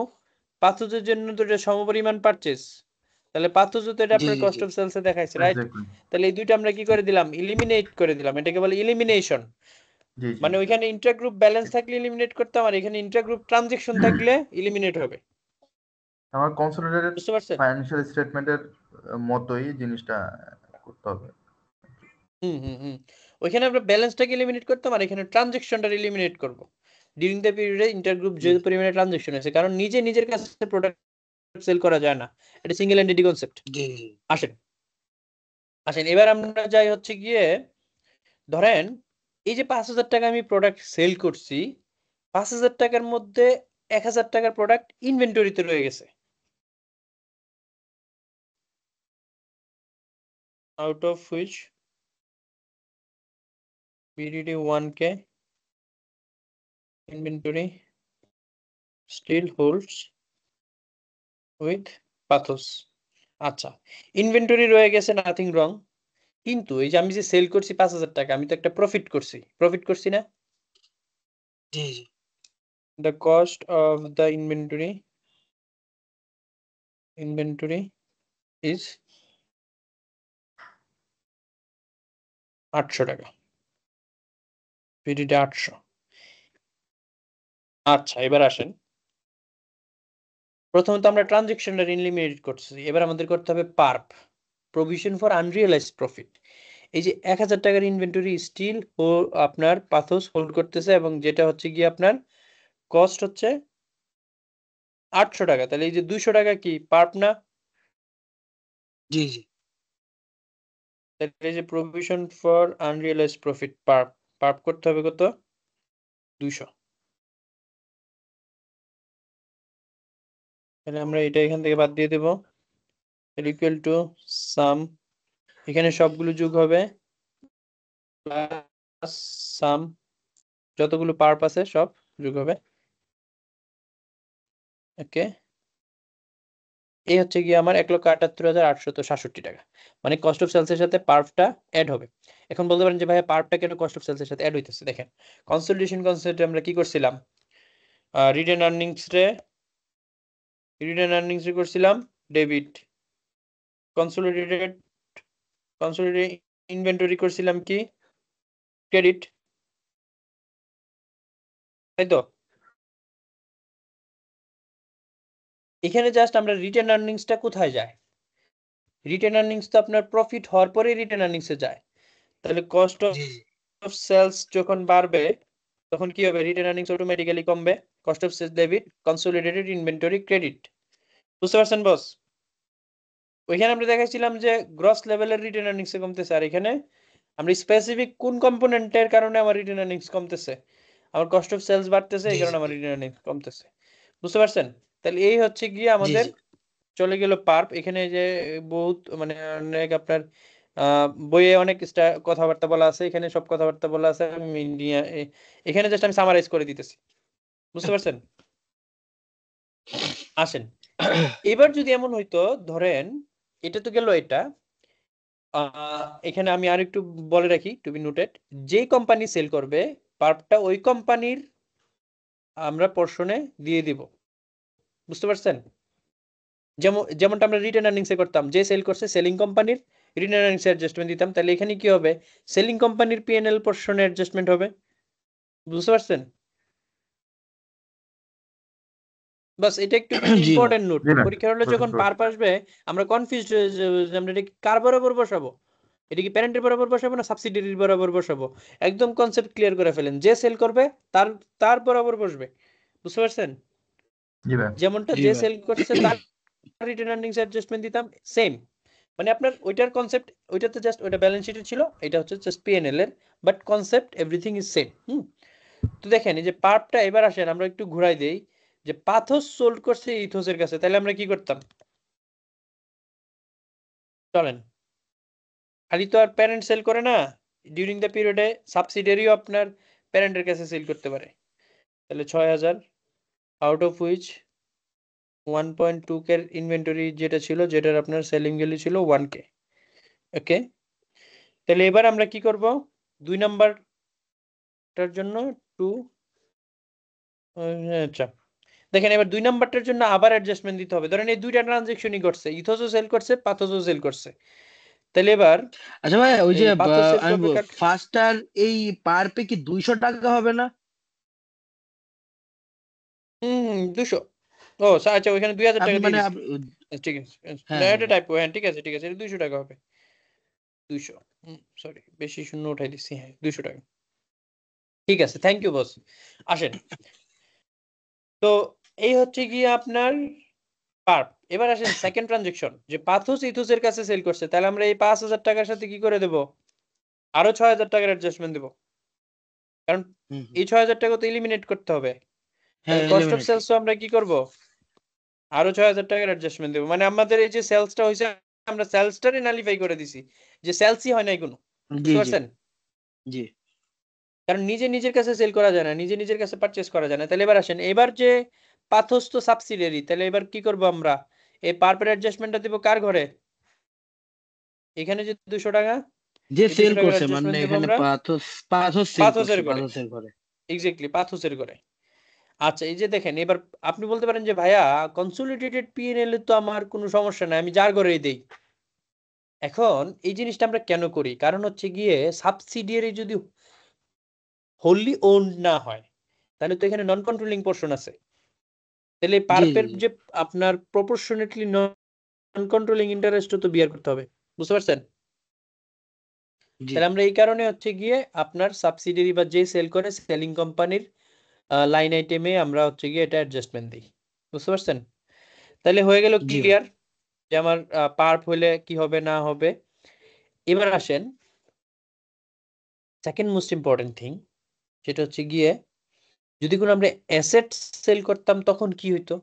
পাথোসের জন্য তো এটা সমপরিমাণ পারচেজ, তাহলে পাথোসও তো এটা জি আপনার জি কস্ট জি অফ সেলসে দেখাইছে, রাইট? এক্স্যাক্টলি। তাহলে এই দুইটা আমরা কি করে দিলাম, ইলিমিনেট করে দিলাম। এটাকে বলে ইলিমিনেশন। জি জি। মানে ওইখানে ইন্টারগ্রুপ ব্যালেন্স থাকলে ইলিমিনেট করতাম, আর এখানে ইন্টারগ্রুপ ট্রানজেকশন থাকলে ইলিমিনেট হবে। আমার কনসোলিডেটেড বুঝতে পারছেন? ফাইন্যান্সিয়াল স্টেটমেন্টের মতোই জিনিসটা করতে হবে। হুম হুম হুম, ওইখানে আমরা ব্যালেন্সটাকে এলিমিনেট করতাম, আর এখানে ট্রানজেকশনটা এলিমিনেট করব। ডিউরিং দ্য পিরিয়ডে ইন্টারগ্রুপ যে জি পরিমাণে ট্রানজাকশন হয়েছে, কারণ নিজের কাছে প্রোডাক্ট সেল করা যায় না, এটা সিঙ্গেল এন্টিটি কনসেপ্ট। জি আসেন এবার আমরা যাই হচ্ছে গিয়ে, ধরেন এই যে 5,000 টাকা আমি প্রোডাক্ট সেল করছি, 5,000 টাকার মধ্যে 1,000 টাকার প্রোডাক্ট ইনভেন্টরিতে রয়ে গেছে, out of which BDD 1K inventory still holds with Pathos। আচ্ছা, ইনভেন্টরি রয়ে গেছে, নাথিং রং, কিন্তু এই যে আমি যে সেল করছি 5,000 টাকা, আমি তো একটা প্রফিট করছি না? জি The cost of the inventory is 800 টাকা, BDD 800। আচ্ছা, এবার আসেন, প্রথমত আমরা ট্রানজাকশনটা লিমিটেড করছি, এবার আমাদের করতে হবে পার্প, প্রভিশন ফর আনরিয়েলাইজড প্রফিট। এই যে 1,000 টাকার ইনভেন্টরি স্টিল আপনার পাথোস হোল্ড করতেছে, এবং যেটা হচ্ছে গিয়ে আপনার কস্ট হচ্ছে 800 টাকা, তাহলে এই যে 200 টাকা কি পার্প না? জি তাহলে এই যে প্রভিশন ফর আনরিয়েলাইজড প্রফিট পার্প করতে হবে কত? 200। তাহলে আমরা এটা এখান থেকে বাদ দিয়ে দেব, ইকুয়াল টু সাম, এখানে সবগুলো যোগ হবে প্লাস সাম, যতগুলো পার্প আছে সব যোগ হবে। ওকে, এই হচ্ছে গিয়ে আমার 1,78,867 টাকা, মানে কস্ট অফ সেলস এর সাথে পার্পটা অ্যাড হবে। এখন বলতে পারেন যে ভাইয়া পার্পটা কেন কস্ট অফ সেলস এর সাথে অ্যাড হইতেছে? দেখেন, কনসলিডেশন কনসেপ্টে আমরা কি করছিলাম, রিটেন আর্নিংস রে করছিলাম ডেবিট, কনসলিডেটেড ইনভেন্টরি করছিলাম কি ক্রেডিট, তাই তো? এখানে জাস্ট আমরা রিটেন আর্নিংসটা কোথায় যায়? রিটেন আর্নিংস তো আপনার প্রফিট হওয়ার পরে রিটেন আর্নিংসে যায়, তাহলে কস্ট জি অফ সেলস যখন বাড়বে তখন কি হবে? রিটেন আর্নিংস অটোমেটিক্যালি কমবে, cost of sales debit, consolidated inventory credit. বুঝতে পারছেন বস? ওইখানে আমরা দেখাইছিলাম যে গ্রস লেভেলের রিটেন আর্নিংস কমতেছে, আর এখানে আমরা স্পেসিফিক কোন কম্পোনেন্টের কারণে আমার রিটেন আর্নিংস কমতেছে, আমার কস্ট অফ সেলস বাড়তেছে, এই জি কারণে আমার রিটেন আর্নিংস কমতেছে। বুঝতে পারছেন? তাহলে এই হচ্ছে গিয়ে জি আমাদের চলে গেল পার্প। এখানে যে বহুত মানে অনেক আপনার বইয়ে অনেক কথাবার্তা বলা আছে, এখানে সব কথাবার্তা বলা আছে, আমি এখানে জাস্ট আমি সামারাইজ করে দিতেছি। বুঝতে পারছেন? আসেন, এবার যদি এমন হইতো, ধরেন এটা তো গেল এটা, এখানে আমি আর একটু বলে রাখি, টু বি নোটেড, যে কোম্পানি সেল করবে পার্পটা ওই কোম্পানির আমরা পোর্শনে দিয়ে দিব। বুঝতে পারছেন? যেমনটা আমরা রিটেন আর্নিংস এ করতাম, যে সেল করছে সেলিং কোম্পানির রিটেন আর্নিংস এ অ্যাডজাস্টমেন্ট দিতাম, তাহলে এখানে কি হবে? সেলিং কোম্পানির পিএনএল পোর্শনে অ্যাডজাস্টমেন্ট হবে। বুঝতে পারছেন? বাস এটা একটু জি ভাই ইম্পর্টেন্ট নোট, জি না পরীক্ষার হলে যখন বুঝতে পার্প আসবে আমরা কনফিউজড হয়ে যাবো যে আমরা এটা কার বরাবর বসাবো, এটা কি প্যারেন্টের বরাবর বসাবো না সাবসিডিয়ারির বরাবর বসাবো? একদম কনসেপ্ট ক্লিয়ার করে ফেলেন, যে সেল করবে তার তার বরাবর বসবে। বুঝতে পারছেন? জি ভাই যেমনটা জি যে ভাই সেল করছে তার রিটেন আর্নিংস অ্যাডজাস্টমেন্ট দিতাম, সেম। মানে আপনার ওইটার কনসেপ্ট, ওইটাতে জাস্ট ওইটা ব্যালেন্স শিটে ছিল, এটা হচ্ছে জাস্ট পিএনএল এর, but concept everything is same. তো দেখেন এই যে পার্পটা, এবার আসেন আমরা একটু ঘুরাই দেই, যে পাথোস সোল্ড করছে ইথোসের কাছে, তাহলে আমরা কি করতাম? চলেন, খালি তো আর প্যারেন্ট সেল করে না, ডিউরিং দ্য পিরিয়ডে সাবসিডিয়ারিও আপনার প্যারেন্টের কাছে সেল করতে পারে। তাহলে 6,000, out of which 1.2 K inventory যেটা ছিল, যেটার আপনার সেলিং ভ্যালু ছিল 1K। ওকে, তাহলে এবার আমরা কি করব? 2 নাম্বারটার জন্য 2, আচ্ছা দেখেন, এবার 2 নাম্বারটার জন্য আবার অ্যাডজাস্টমেন্ট দিতে হবে। ধরেন এই দুইটা ট্রানজাকশনই করছে, ইথোসও সেল করছে, পাথোসও সেল করছে, তাহলে এবার আচ্ছা ভাই ওই যে এই পাথোস সেল আমি করবে কার? ফার্স্টার এই পার্পে কি 200 টাকা হবে না? 200। ও আচ্ছা, ওইখানে 2,000 আপনি টাকা দিয়ে মানে দিছি। ঠিক আছে, না হ্যাঁ এটা টাইপো, হ্যাঁ ঠিক আছে, 200 টাকা হবে। 200, সরি বেশি শূন্য উঠাই দিছি, হ্যাঁ 200 টাকা। ঠিক আছে, থ্যাংক ইউ বস। আসেন, তো এই হচ্ছে গিয়ে আপনার পার্প। এবার আসেন সেকেন্ড ট্রানজেকশন, যে পাথোস ইথোসের কাছে সেল করছে, তাহলে আমরা এই 5,000 টাকার সাথে কি করে দেব, আরো 6,000 টাকার অ্যাডজাস্টমেন্ট দেব, কারণ হুম হুম। এই 6,000 টাকা তো এলিমিনেট করতে হবে। হ্যাঁ, তাহলে কস্ট অফ eliminate সেলস আমরা কি করব, আরো 6,000 টাকার অ্যাডজাস্টমেন্ট দেব। মানে আমাদের এই যে সেলসটা হয়েছে, আমরা সেলসটারে নালিফাই করে দিছি, যে সেলসই হয় নাই কোনো। জি বুঝতে জি পারছেন? জি। কারণ নিজে নিজের কাছে সেল করা যায় না, নিজে নিজের কাছে পারচেজ করা যায় না। তাহলে এবার আসেন, এবার যে পাথোস তো সাবসিডিয়ারি, তাহলে এবার কি করব আমরা, এই পার্পের অ্যাডজাস্টমেন্টটা দেব কার ঘরে, এখানে যে 200 টাকা, যে এই 200 সেল টাকার করছে মানে অ্যাডজাস্টমেন্ট দেব এখানে আমরা পাথর, পাথর সেল করছে, পাথোসের ঘরে। পাথর সেল করে। এক্স্যাক্টলি, পাথোসের ঘরে। আচ্ছা, এই যে দেখেন, এবার আপনি বলতে পারেন যে ভাইয়া কনসোলিডেটেড পিএনএল এ তো আমার কোনো সমস্যা নাই, আমি যার ঘরেই দেই। এখন এই জিনিসটা আমরা কেন করি, কারণ হচ্ছে গিয়ে সাবসিডিয়ারি যদি হোলি ওন্ড না হয়, তাহলে তো এখানে নন কন্ট্রোলিং পোর্শন আছে। তাহলে জি জি পার্পের জি যে আপনার প্রপোর্শনেটলি নন কন্ট্রোলিং ইন্টারেস্টও তো বিয়ার করতে হবে। বুঝতে পারছেন? জি। তাহলে আমরা এই কারণে হচ্ছে গিয়ে আপনার সাবসিডিয়ারি বা যে সেল করে সেলিং কোম্পানির লাইন আইটেমে আমরা হচ্ছে গিয়ে এটা অ্যাডজাস্টমেন্ট দিই। বুঝতে পারছেন? তাহলে হয়ে গেল জি ভাই। ক্লিয়ার যে আমার পার্প হলে কি হবে না হবে। এবার আসেন সেকেন্ড মোস্ট ইম্পর্টেন্ট থিং, যেটা হচ্ছে গিয়ে যদি কোনো আমরা অ্যাসেট সেল করতাম তখন কি হইতো।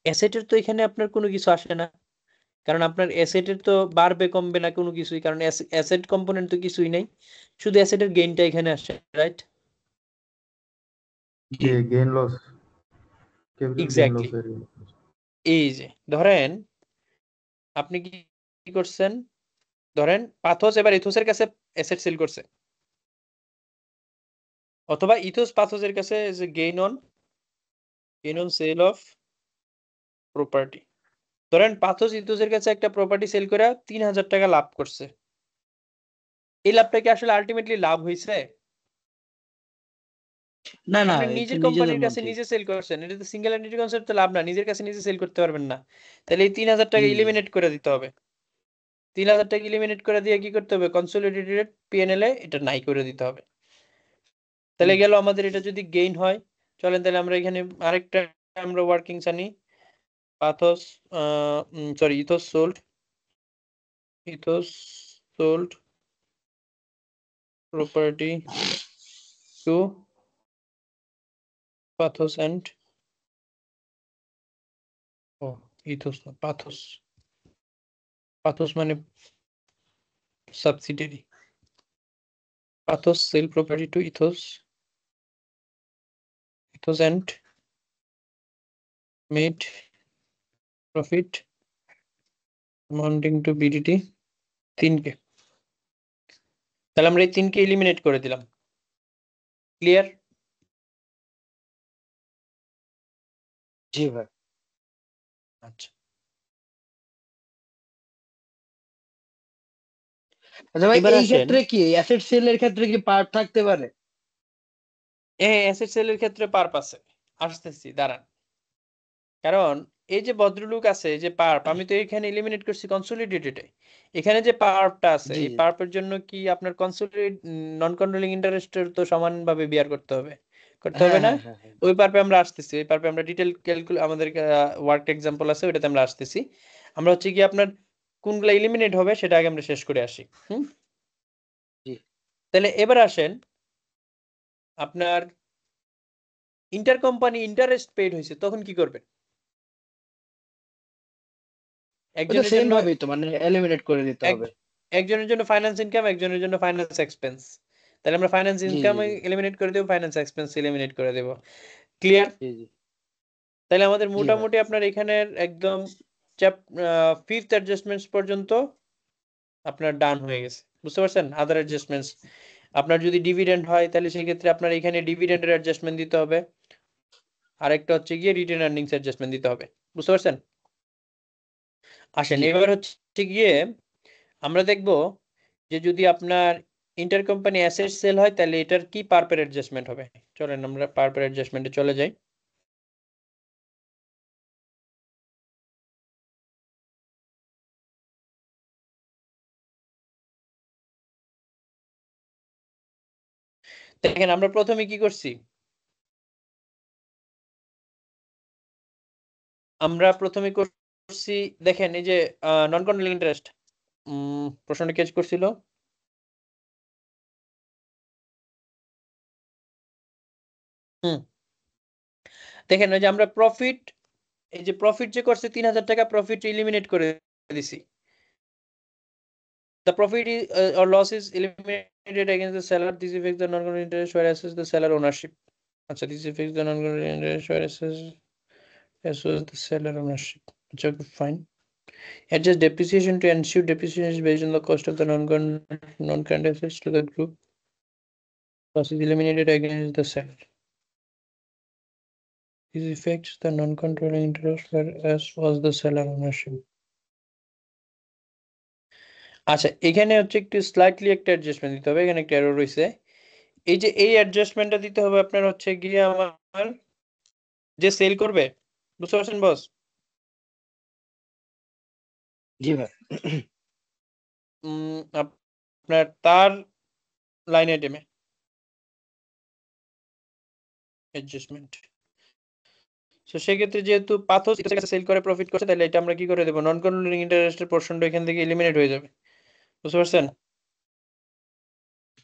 অ্যাসেটের তো এখানে আপনার কোনো কিছু আসে না, কারণ আপনার অ্যাসেটের তো বাড়বে কমবে না কোনো কিছুই, কারণ অ্যাসেট কম্পোনেন্ট তো কিছুই নাই, শুধু অ্যাসেটের গেইনটা এখানে আসে, রাইট? জি gain loss, capital gain exactly. Loss এর। এই যে ধরেন আপনি কি কি করছেন, ধরেন পাথোস এবার ইথোসের কাছে অ্যাসেট সেল করছে, অথবা ইথোস পাথোসের কাছে gain on sell of property. ধরেন পাথোস ইথোসের কাছে একটা প্রপার্টি সেল করে 3,000 টাকা লাভ করছে। এই লাভটা কি আসলে আলটিমেটলি লাভ হয়েছে? না না, আপনি এটা নিজের নিজেদের কোম্পানির কাছে মধ্যে। নিজে সেল করছেন, এটা তো সিঙ্গেল এন্টিটি কনসেপ্ট, তো লাভ না, নিজের কাছে নিজে সেল করতে পারবেন না। তাহলে এই 3,000 টাকা জি জি ইলিমিনেট করে দিতে হবে। 3,000 টাকা ইলিমিনেট করে দিয়ে কি করতে হবে, কনসোলিডেটেড পিএনএল এ এটা নাই করে দিতে হবে। তাহলে জি। গেল আমাদের এটা যদি গেইন হয়, চলেন তাহলে আমরা এখানে আরেকটা আমরা ওয়ার্কিংস আনি। Pathos sorry, Ethos sold property to Pathos and ও ইথোস না, পাথোস। পাথোস মানে subsidiary. Pathos sell property to Ethos and made profit amounting to BDT 3K। তাহলে আমরা এই 3K এলিমিনেট করে দিলাম। ক্লিয়ার? জি ভাই। আচ্ছা, আচ্ছা ভাই, এবার এই আসেন, ক্ষেত্রে কি অ্যাসেট সেলের ক্ষেত্রে কি পার্ট থাকতে পারে? অ্যাসেট সেলের ক্ষেত্রে পারপাসে আসতেছি, দাঁড়ান। কারণ এই যে ভদ্রলোক আছে, এই যে পার্প, আমি তো এখানে এলিমিনেট করছি কনসোলিডেটেড। এখানে যে পার্পটা আছে, জি এই জি। পার্পের জন্য কি আপনার কনসোলিডেট নন কন্ট্রোলিং ইন্টারেস্টের তো সমানভাবে বিয়ার করতে হবে, করতে হবে হ্যাঁ না? হ্যাঁ হ্যাঁ হ্যাঁ। ওই পার্পে আমরা আসতেছি, ওই পার্পে আমরা ডিটেল ক্যালকুল, আমাদের ওয়ার্ক এক্সাম্পল আছে, ওইটাতে আমরা আসতেছি। আমরা হচ্ছে কি আপনার কোনগুলো এলিমিনেট হবে সেটা আগে আমরা শেষ করে আসি। হুম, জি। তাহলে এবার আসেন, আপনার ইন্টার কোম্পানি ইন্টারেস্ট পেইড হয়েছে, তখন কি করবেন? ওই তো একজনের সেম জন্য ভাবেই তো, মানে এলিমিনেট করে দিতে এক হবে। একজনের জন্য ফাইন্যান্স ইনকাম, একজনের জন্য ফাইন্যান্স এক্সপেন্স। তাহলে আমরা ফাইন্যান্স জি ইনকাম জি জি এলিমিনেট করে দেব, ফাইন্যান্স এক্সপেন্স এলিমিনেট করে দেব। ক্লিয়ার? জি জি তাহলে আমাদের জি ভাই। মোটামুটি আপনার এখানের একদম চ্যাপ ফিফথ অ্যাডজাস্টমেন্টস পর্যন্ত আপনার ডান হয়ে গেছে। বুঝতে পারছেন? আদার অ্যাডজাস্টমেন্টস, আপনার যদি ডিভিডেন্ড হয় তাহলে সেই ক্ষেত্রে আপনার এখানে ডিভিডেন্ডের অ্যাডজাস্টমেন্ট দিতে হবে, আরেকটা হচ্ছে গিয়ে রিটেন আর্নিংস অ্যাডজাস্টমেন্ট দিতে হবে। বুঝতে পারছেন? আসেন জি। এবার হচ্ছে গিয়ে আমরা দেখব যে যদি আপনার ইন্টার কোম্পানি অ্যাসেট সেল হয় তাহলে এটার কি পারপের অ্যাডজাস্টমেন্ট হবে। চলেন আমরা পারপের অ্যাডজাস্টমেন্টে চলে যাই। দেখেন আমরা প্রথমে কি করছি, আমরা প্রথমে করছি দেখেন এই যে নন কন্ট্রোলিং ইন্টারেস্ট প্রশ্নটা কেচ করছিল দেখেন ওই যে আমরা প্রফিট, এই যে প্রফিট যে করছে 3000 টাকা প্রফিট এলিমিনেট করে দিছি। The profit is, or loss is eliminated against the seller. This affects the non-controlling interest whereas the seller ownership. আচ্ছা, this affects the non-controlling interest whereas the seller ownership. আচ্ছা, fine. Adjust depreciation to ensure depreciation is based on the cost of the non-current assets to the group. Loss is eliminated against the seller. This affects the non-controlling interest whereas was the seller ownership. আচ্ছা, এখানে হচ্ছে একটু slightly একটা adjustment দিতে হবে, এখানে একটা error রয়েছে। এই যে এই অ্যাডজাস্টমেন্টটা দিতে হবে আপনার হচ্ছে গিয়ে আমার যে সেল করবে, বুঝতে পারছেন বস? জি ভাই। আপনার তার লাইন আইটেমে অ্যাডজাস্টমেন্ট। সো সেক্ষেত্রে যেহেতু পাথর সেল করে প্রফিট করছে, তাহলে এটা আমরা কি করে দেবো, নন কন্ট্রোলিং ইন্টারেস্টের পোরশনটা এখান থেকে এলিমিনেট হয়ে যাবে, বুঝতে পারছেন?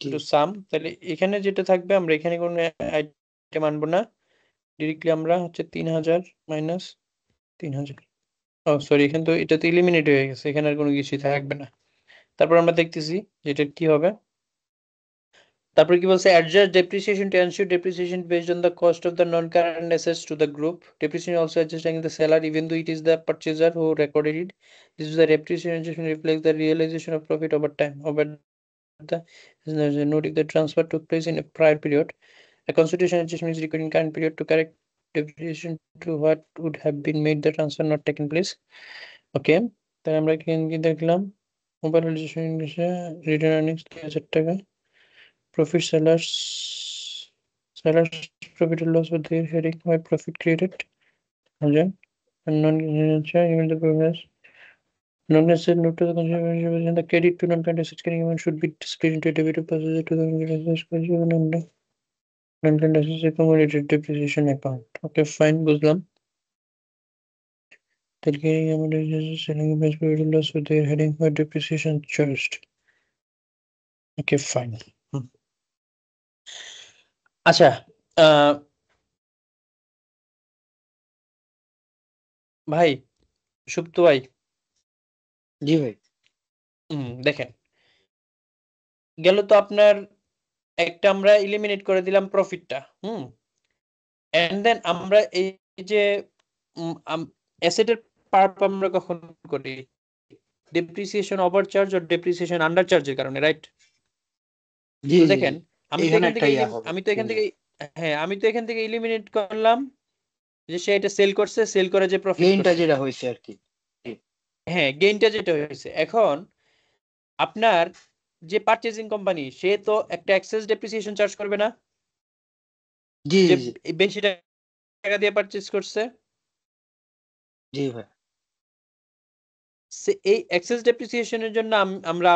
টু সাম, তাহলে এখানে যেটা থাকবে আমরা এখানে কোনো আইটেম আনবো না, ডিরেক্টলি আমরা হচ্ছে 3000 মাইনাস 3000। ও সরি, এখানে তো এটা তো এলিমিনেট হয়ে গেছে, এখানে আর কোনো কিছুই থাকবে না। তারপর আমরা দেখতেছি যেটা কি হবে। তারপর কি বলছে, adjust depreciation to ensure depreciation based on the cost of the non current assets to the group. Depreciation also adjusting the seller even though it is the purchaser who recorded it. This is the depreciation adjustment reflects the realization of profit over time. Over the note if the transfer took place in a prior period, a consolidation adjustment is required in current period to correct depreciation to what would have been made the transfer not taken place. Okay, তাহলে আমরা কি দেখলাম, mobile return earnings 3000 টাকা, profit sellers profit or loss with their heading why profit created 100 and non-financial even the progress non-necessary note to the consumer the credit to non-current assets carrying amount should be split into a debit process to the non-current assets accumulated depreciation account. Okay, fine, বুঝলাম। The carrying amount is selling best profit or loss with their heading why depreciation charged. Okay, fine. আচ্ছা, ভাই সুপ্ত ভাই। জি ভাই। দেখেন গেল তো আপনার একটা আমরা এলিমিনেট করে দিলাম প্রফিটটা, এন্ড দেন আমরা এই যে অ্যাসেটের পার্ট আমরা কখন করি, ডেপ্রিসিয়েশন ওভার চার্জ আর ডেপ্রিসিয়েশন আন্ডার চার্জের কারণে, রাইট? জি তো জি দেখেন আমি তো এখানে এখান একটা থেকে ইয়া হবে। আমি তো এখান থেকে এলিমিনেট করলাম যে সে এটা সেল করছে, সেল করে যে প্রফিট গেইনটা করছে, যেটা হয়েছে আর কি। হ্যাঁ গেইনটা যেটা হয়েছে। এখন আপনার যে পারচেজিং কোম্পানি সে তো একটা এক্সেস ডেপ্রিসিয়েশন চার্জ করবে না, জি যে জি বেশি টাকা দিয়ে পারচেজ করছে। জি ভাই। এই এক্সেস ডেপ্রিসিয়েশনের জন্য আমরা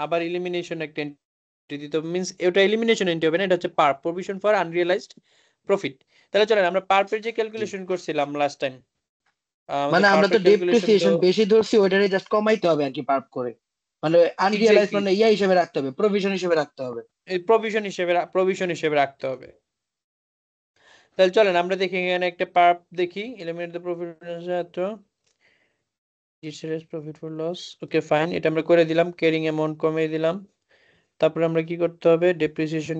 আবার এলিমিনেশন একটা এন্ট্রি দিতে হবে, মিন্স এটা এলিমিনেশন এন্ট্রি হবে না, এটা হচ্ছে PARP, provision for unrealised profit. তাহলে চলেন আমরা পার্পের যে ক্যালকুলেশন করছিলাম লাস্ট টাইম, মানে আমাদের আমরা তো পার্পের ক্যালকুলেশন তো ডেপ্রিসিয়েশন বেশি ধরছি, ওইটারে জাস্ট কমাইতে হবে আর কি, পার্প করে। মানে আনরিয়ালাইজ এক্স্যাক্টলি মানে ইয়া হিসেবে রাখতে হবে, প্রভিশন হিসেবে রাখতে হবে। এই প্রভিশন হিসেবে রাখতে হবে। তাহলে চলেন আমরা দেখি এখানে একটা পার্প দেখি, eliminate the profit to profit for loss. Okay fine, এটা আমরা করে দিলাম, ক্যারিং অ্যামাউন্ট কমিয়ে দিলাম। তারপর আমরা কি করতে হবে, ডেপ্রিসিয়েশন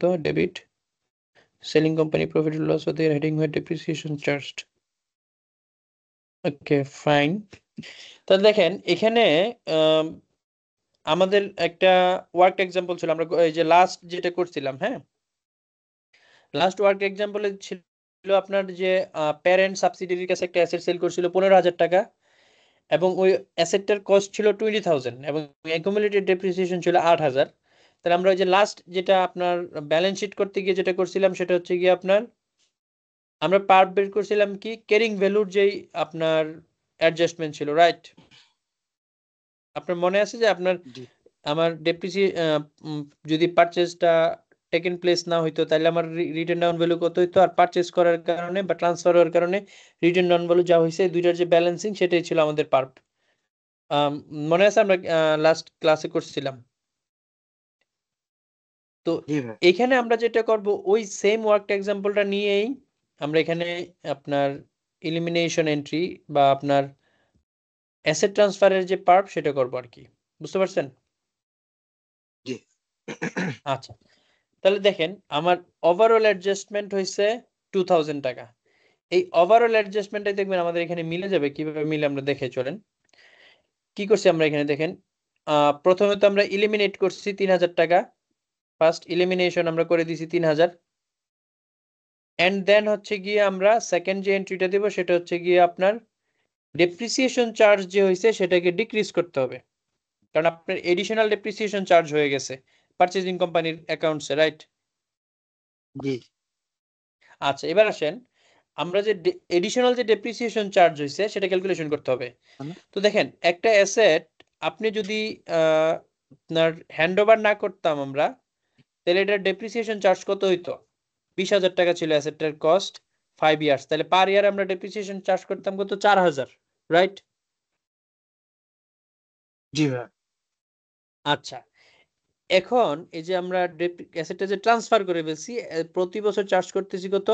তো debit, selling company profit loss or their heading where depreciation charged. Okay fine. তাহলে দেখেন এখানে আমাদের একটা ওয়ার্ক এক্সাম্পল ছিল, আমরা এই যে লাস্ট যেটা করছিলাম, হ্যাঁ লাস্ট ওয়ার্ক এক্সাম্পলে ছিল আপনার যে প্যারেন্ট সাবসিডিয়ারির কাছে একটা অ্যাসেট সেল করছিল 15000 টাকা এবং ওই অ্যাসেটটার কস্ট ছিল 20000 এবং অ্যাকুমুলেটেড ডেপ্রিসিয়েশন ছিল 8000। তাহলে আমরা ওই যে লাস্ট যেটা আপনার ব্যালেন্স শিট করতে গিয়ে যেটা করছিলাম সেটা হচ্ছে গিয়ে আপনার আমরা পার্ট বের করছিলাম কি ক্যারিং ভ্যালুর যেই আপনার অ্যাডজাস্টমেন্ট ছিল, রাইট? আপনার মনে আছে যে আপনার আমার যদি পারচেজটা টেকেন প্লেস না হইতো তাহলে আমার রিটেন ডাউন ভ্যালু কত হইতো, আর পারচেজ করার কারণে বা ট্রান্সফার হওয়ার কারণে রিটেন ডাউন ভ্যালু যা হয়েছে, দুইটার যে ব্যালেন্সিং সেটাই ছিল আমাদের পার্প। মনে আছে আমরা লাস্ট ক্লাসে করছিলাম। তো জি ভাই। এখানে আমরা যেটা করব ওই সেম ওয়ার্কটা এক্সাম্পলটা নিয়েই আমরা এখানে আপনার এলিমিনেশন এন্ট্রি বা আপনার অ্যাসেট ট্রান্সফারের যে পার্ট সেটা করব আর কি, বুঝতে পারছেন? জি। আচ্ছা, তাহলে দেখেন আমার ওভারঅল অ্যাডজাস্টমেন্ট হয়েছে 2000 টাকা। এই ওভারঅল অ্যাডজাস্টমেন্টটাই দেখবেন আমাদের এখানে মিলে যাবে। কিভাবে মিলে আমরা দেখে চলেন। কি করছি আমরা এখানে দেখেন, প্রথমে তো আমরা ইলিমিনেট করছি 3000 টাকা, ফার্স্ট ইলিমিনেশন আমরা করে দিছি 3000, এন্ড দেন হচ্ছে গিয়ে আমরা সেকেন্ড যে এন্ট্রিটা দেব সেটা হচ্ছে গিয়ে আপনার ডেপ্রিসিয়েশন চার্জ যে হয়েছে সেটাকে ডিক্রিজ করতে হবে, কারণ আপনার এডিশনাল ডেপ্রিসিয়েশন চার্জ হয়ে গেছে পারচেজিং কোম্পানির অ্যাকাউন্টসে, রাইট? জি। আচ্ছা, এবার আসেন আমরা যে এডিশনাল যে ডেপ্রিসিয়েশন চার্জ হয়েছে সেটা ক্যালকুলেশন করতে হবে। তো দেখেন একটা অ্যাসেট আপনি যদি আপনার হ্যান্ডওভার না করতাম আমরা, তাহলে এটার ডেপ্রিসিয়েশন চার্জ কত হইতো? 20,000 টাকা ছিল অ্যাসেটটার কস্ট 5 ইয়ার্স, তাহলে পার ইয়ার আমরা ডেপ্রিসিয়েশন চার্জ করতাম কত? 4,000, রাইট? জি ভাই। আচ্ছা, এখন এই যে আমরা অ্যাসেটটা যে ট্রান্সফার করে ফেলছি, প্রতি বছর চার্জ করতেছি কত?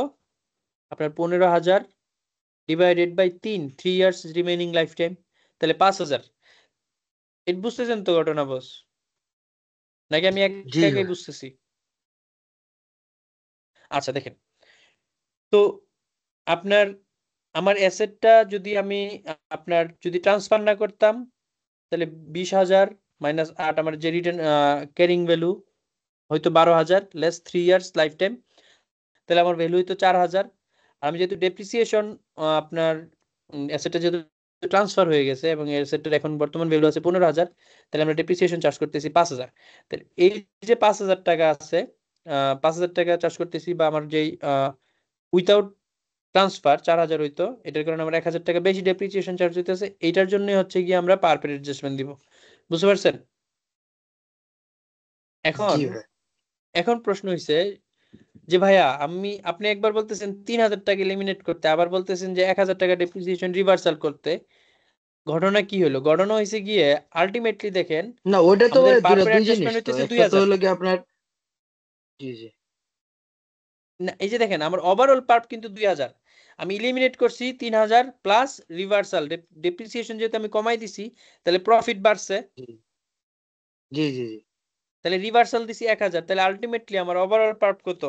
আপনার 15,000 divided by 3 years remaining life time, তাহলে 5,000। এটা বুঝতেছেন তো ঘটনা বস, নাকি আমি জি একা একাই ভাই। বুঝতেছি? আচ্ছা দেখেন, তো আপনার আমার অ্যাসেটটা যদি আমি আপনার যদি ট্রান্সফার না করতাম, তাহলে 20,000 মাইনাস 8 আমার যে রিটার্ন ক্যারিং ভ্যালু হয়তো 12,000 লেস 3 ইয়ার্স লাইফ টাইম, তাহলে আমার ভ্যালু হয়তো 4,000। আর আমি যেহেতু ডেপ্রিসিয়েশন আপনার অ্যাসেটটা যেহেতু ট্রান্সফার হয়ে গেছে এবং অ্যাসেটের এখন বর্তমান ভ্যালু আছে 15,000, তাহলে আমরা ডেপ্রিসিয়েশন চার্জ করতেছি 5,000। তাহলে এই যে 5,000 টাকা আছে, 5,000 টাকা চার্জ করতেছি, বা আমার যেই উইথাউট ট্রান্সফার 4,000 হইতো, এটার কারণে আমরা 1,000 টাকা বেশি ডেপ্রিসিয়েশন চার্জ হইতেছে। এইটার জন্য হচ্ছে গিয়ে আমরা পার পেড অ্যাডজাস্টমেন্ট দিব, বুঝতে পারছেন? এখন জি ভাই। এখন প্রশ্ন হইছে যে ভাইয়া আপনি একবার বলতেছেন 3,000 টাকা এলিমিনেট করতে, আবার বলতেছেন যে 1,000 টাকা ডেপ্রিসিয়েশন রিভার্সাল করতে। ঘটনা কি হলো? ঘটনা হয়েছে গিয়ে আলটিমেটলি দেখেন না ওটা তো আমাদের ভাই পার পেড দুই জিনিস অ্যাডজাস্টমেন্ট তো, হইতেছে একটা তো 2,000। হলো কি আপনার। জি জি। না, এই যে দেখেন আমার ওভারঅল পার্ট কিন্তু 2,000, আমি ইলিমিনেট করছি 3,000 প্লাস রিভার্সাল ডেপ্রিসিয়েশন যেহেতু আমি কমাই দিছি, তাহলে প্রফিট বাড়ছে, জি জি জি জি। তাহলে রিভার্সাল দিছি 1,000, তাহলে আলটিমেটলি আমার ওভারঅল পার্ট কত?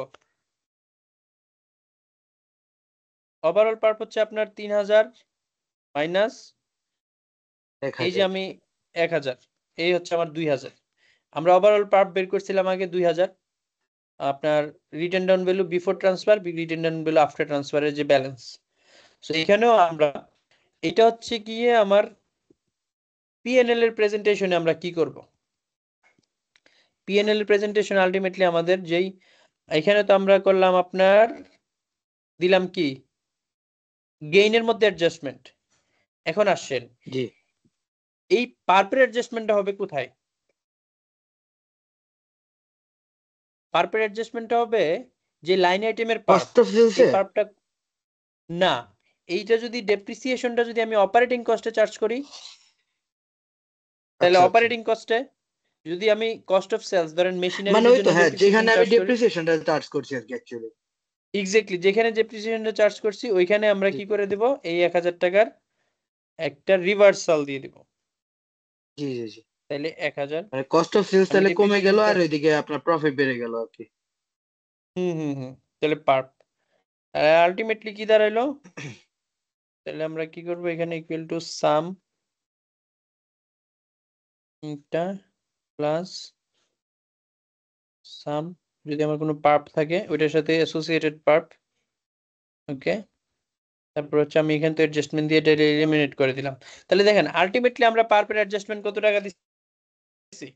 ওভারঅল পার্ট হচ্ছে আপনার 3,000 মাইনাস এই যে 1,000। আমি 1,000, এই হচ্ছে আমার 2,000। আমরা ওভারঅল পার্ট বের করছিলাম আগে 2,000, আপনার written down value before transfer, written down value after ট্রান্সফারের যে ব্যালেন্স। সো এখানেও আমরা, এটা হচ্ছে গিয়ে আমার পিএনএল এর প্রেজেন্টেশনে আমরা কি করব? পিএনএল এর প্রেজেন্টেশন আলটিমেটলি আমাদের যেই, এখানে তো আমরা করলাম আপনার দিলাম কি গেইনের মধ্যে অ্যাডজাস্টমেন্ট। এখন আসেন জি। এই পারপের অ্যাডজাস্টমেন্টটা হবে কোথায়? পারপের অ্যাডজাস্টমেন্টটা হবে যে লাইন আইটেমের পার্প, কস্ট অফ এই সেলসে। পার্পটা না, এইটা যদি ডেপ্রিসিয়েশনটা যদি আমি অপারেটিং কস্টে চার্জ করি, তাহলে আচ্ছা আচ্ছা। অপারেটিং কস্টে যদি আমি কস্ট অফ সেলস ধরেন মানে মেশিনারিজের ওই তো জন্য হ্যাঁ, ডেপ্রিসিয়েশন যেখানে আমি চার্জ করি, ডেপ্রিসিয়েশনটা চার্জ করছি আর কি অ্যাকচুয়ালি। এক্স্যাক্টলি যেখানে ডেপ্রিসিয়েশনটা চার্জ করছি ওইখানে আমরা জি কি করে দেব, এই 1,000 টাকার একটা রিভার্সাল দিয়ে দিব। জি জি জি। তাহলে 1,000 মানে কস্ট অফ সেলস আমি তাহলে কমে গেল ডেপ্রিসিয়েশন আর চার্জ, ওইদিকে আপনার প্রফিট বেড়ে গেল আর কি। হুম, তাহলে পার্প আলটিমেটলি কি দাঁড়াইলো? তাহলে আমরা কি করব, এখানে ইকুয়াল টু সাম এটা প্লাস সাম, যদি আমার কোনো পার্প থাকে ওইটার সাথে অ্যাসোসিয়েটেড পার্প, ওকে। তারপর হচ্ছে আমি এখান থেকে অ্যাডজাস্টমেন্ট দিয়ে এটা এলিমিনেট করে দিলাম। তাহলে দেখেন আলটিমেটলি আমরা পার্পের অ্যাডজাস্টমেন্ট কত টাকা দিচ্ছি?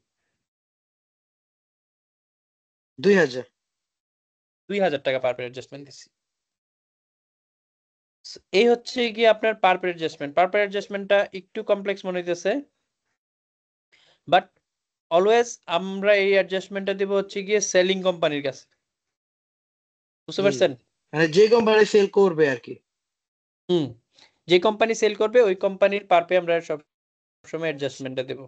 2,000। 2,000 টাকা পার্পের অ্যাডজাস্টমেন্ট দিচ্ছি। এই হচ্ছে কি আপনার পার্পের অ্যাডজাস্টমেন্ট। পার্পের অ্যাডজাস্টমেন্টটা একটু কমপ্লেক্স মনে হইতেছে, বাট অলওয়েজ আমরা এই অ্যাডজাস্টমেন্টটা দেব হচ্ছে গিয়ে সেলিং কোম্পানির কাছে, বুঝতে জি পারছেন? মানে যে কোম্পানি সেল করবে আর কি। হুম, যে কোম্পানি সেল করবে ওই কোম্পানির পারপে আমরা সব সময় অ্যাডজাস্টমেন্টটা দেব।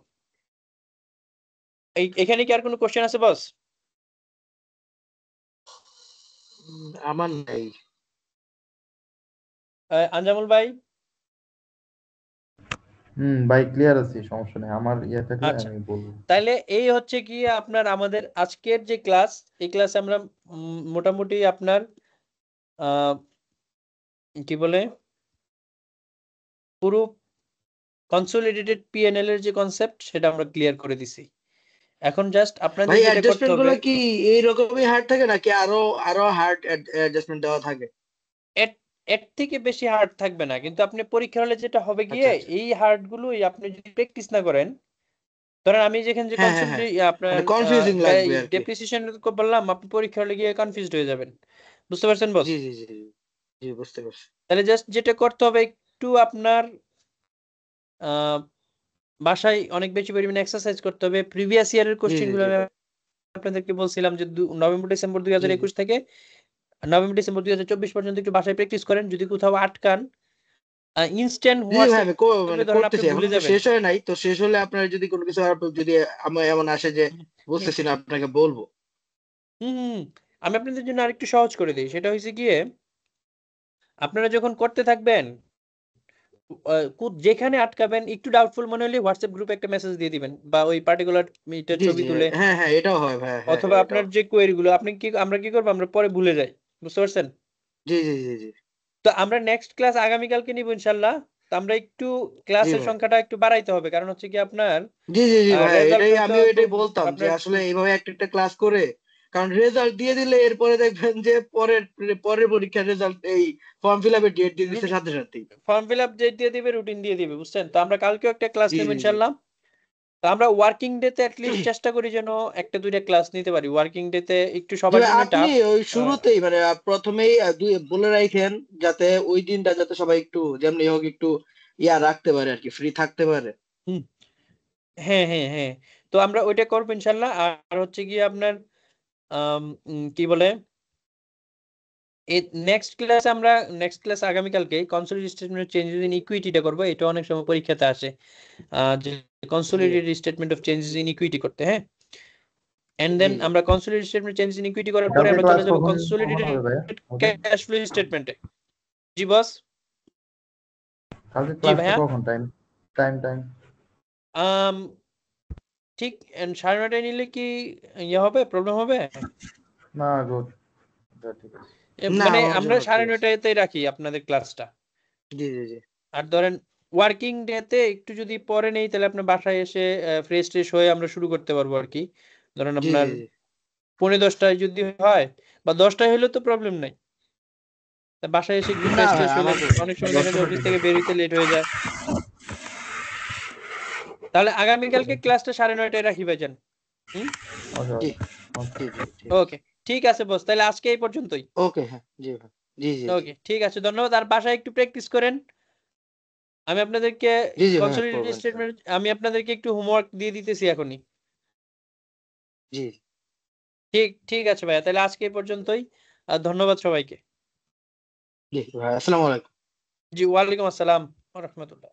এখানে কি আর কোনো কোশ্চেন আছে বস? আমার নাই। আঞ্জামুল ভাই? ভাই ক্লিয়ার আছি, সমস্যা নেই, আমার ইয়ে থাকলে আচ্ছা, আমি বলবো। তাইলে এই হচ্ছে কি আপনার আমাদের আজকের যে ক্লাস, এই ক্লাসে আমরা মোটামুটি আপনার কি বলে পুরো কনসোলিডেটেড পিএনএল এর যে কনসেপ্ট সেটা আমরা ক্লিয়ার করে দিছি। এখন জাস্ট আপনাদের ভাই যেটা করতে অ্যাডজাস্টমেন্ট হবে, গুলো কি এইরকমই হার্ড থাকে নাকি আরো আরো হার্ড অ্যাডজাস্টমেন্ট দেওয়া থাকে? এর থেকে বেশি হার্ড থাকবে না, কিন্তু আপনি পরীক্ষা হলে যেটা হবে আচ্ছা গিয়ে আচ্ছা। এই হার্ড গুলোই আপনি যদি প্র্যাকটিস না করেন, ধরেন আমি যেখানে যে হ্যাঁ হ্যাঁ হ্যাঁ, আপনার মানে কনফিউজিং লাগবে আর কি। ডেপ্রিসিয়েশন বললাম, আপনি পরীক্ষা হলে গিয়ে কনফিউজড হয়ে যাবেন, বুঝতে পারছেন বস? জি জি জি জি জি, বুঝতে পারছি। তাহলে জাস্ট যেটা করতে হবে একটু আপনার বাসায় অনেক বেশি পরিমাণে এক্সারসাইজ করতে হবে। প্রিভিয়াস ইয়ারের জি কোশ্চেন জি গুলো জি আমি আপনাদেরকে বলছিলাম যে নভেম্বর ডিসেম্বর জি জি 2021 থেকে নভেম্বর ডিসেম্বর 2024 পর্যন্ত একটু বাসায় প্র্যাকটিস করেন। যদি কোথাও আটকান, ইনস্ট্যান্ট জি ভাই, আমি হোয়াটসঅ্যাপে মানে ধরেন আপনি করতেছি, এখন ভুলে তো যাবেন। শেষ হয় নাই, তো শেষ হলে আপনার যদি কোনো কিছু যদি আমার এমন আসে যে বুঝতেছি না, আপনাকে বলবো। হুম হুম হুম। আমি আপনাদের জন্য আরেকটু সহজ করে দিই, সেটা হয়েছে গিয়ে আপনারা যখন করতে থাকবেন, যেখানে আটকাবেন একটু ডাউটফুল মনে হলে হোয়াটসঅ্যাপ গ্রুপে একটা মেসেজ দিয়ে দিবেন, বা ওই পার্টিকুলার মিটার জি ছবি জি তুলে, হ্যাঁ হ্যাঁ, এটাও হয় ভাই, হ্যাঁ অথবা হ্যাঁ এটাও। আপনার যে কোয়েরি গুলো আমরা কি করবো, আমরা পরে ভুলে যাই, বুঝতে পারছেন? জি জি জি জি তো আমরা নেক্সট ক্লাস আগামীকালকে নিব ইনশাল্লাহ। তো আমরা একটু জি ক্লাসের ভাই। সংখ্যাটা একটু বাড়াইতে হবে, কারণ হচ্ছে কি আপনার জি জি জি ভাই, রেজাল্ট এটাই হয়তো আমিও খুব এটাই বলতাম যে আপনার আসলে এইভাবে একটা একটা ক্লাস করে, কারণ রেজাল্ট দিয়ে দিলে এরপরে দেখবেন যে পরের পরের পরীক্ষার রেজাল্ট এই ফর্ম ফিল আপের ডেট দিয়ে দিচ্ছে সাথে সাথেই। ফর্ম ফিল আপ ডেট দিয়ে দিবে, রুটিন দিয়ে দিবে, বুঝছেন? তো আমরা কালকেও একটা ক্লাস জি নেব জি জি ইনশাল্লাহ। তো আমরা ওয়ার্কিং ডে তে অ্যাটলিস্ট চেষ্টা করি যেন একটা দুইটা ক্লাস নিতে পারি। ওয়ার্কিং ডে তে একটু জি সবার ভাই, জন্য আপনি টাফ। ওই শুরুতেই মানে প্রথমেই বলে রাখেন, যাতে ওই দিনটা যাতে সবাই একটু যেমনি হোক একটু ইয়া রাখতে পারে আর কি, ফ্রি থাকতে পারে। হুম, হ্যাঁ হ্যাঁ হ্যাঁ। তো আমরা ওইটা করবো ইনশাল্লাহ। আর হচ্ছে গিয়ে আপনার কি বলে, নেক্সট ক্লাস আগামীকালকে consolidated statement of changes in ইকুইটিটা করবো। এটা অনেক সময় পরীক্ষাতে আসে, যে জি ভাই consolidated statement of changes in equity করতে, হ্যাঁ। এন্ড জি দেন জি আমরা consolidated statement changes in equity করার পরে কালকে আমরা ক্লাস চলে যাব কখন কখন কনসোলিডেটেড হবে ভাইয়া ওদের? ক্যাশ ফ্লো স্টেটমেন্টে। জি বস। কালকে জি ক্লাসটা ভাইয়া। কখন? টাইম টাইম টাইম আম, ঠিক 9:30 নিলে কি ইয়ে হবে, প্রবলেম হবে? না গো, ঠিক আছে। না, মানে আমার আমরা জন্য ঠিক আছে। 9:30তেই রাখি আপনাদের ক্লাসটা। জি জি জি আর ধরেন ওয়ার্কিং ডে তে একটু যদি পরে নেই, তাহলে আপনার বাসায় এসে ফ্রেশ ট্রেশ হয়ে আমরা শুরু করতে পারবো আর কি। ধরেন জি আপনার জি জি 9:45টায় যদি হয়, বা 10টায় হলেও তো প্রবলেম নাই। তা বাসায় এসে একটু না ফ্রেশ ভাই, ট্রেশ হইলে, আমার অনেক সময় দেখা 10টা যায় তো অফিস ঠিক থেকে আছে। বের হইতে লেট হয়ে যায়। তাহলে আগামীকালকে ক্লাসটা 9:30টায় রাখি ভাইজান। হুম, ওকে জি ওকে জি জি ঠিক আছে। ওকে, ঠিক আছে বস, তাহলে আজকে এই পর্যন্তই। ওকে, হ্যাঁ জি ভাই, জি জি জি ওকে, ঠিক আছে, ধন্যবাদ। আর বাসায় একটু প্র্যাকটিস করেন। আমি আপনাদেরকে জি জি ভাই, কনসোলিডেটেড করবেন স্যার। স্টেটমেন্ট, আমি আপনাদেরকে একটু হোমওয়ার্ক দিয়ে দিতেছি এখনই। জি ঠিক ঠিক আছে ভাইয়া, তাহলে আজকে এই পর্যন্তই। আর ধন্যবাদ সবাইকে। জি ভাই, আসসালামু আলাইকুম। জি, ওয়ালাইকুম আসসালাম ওয়া রাহমাতুল্লাহ।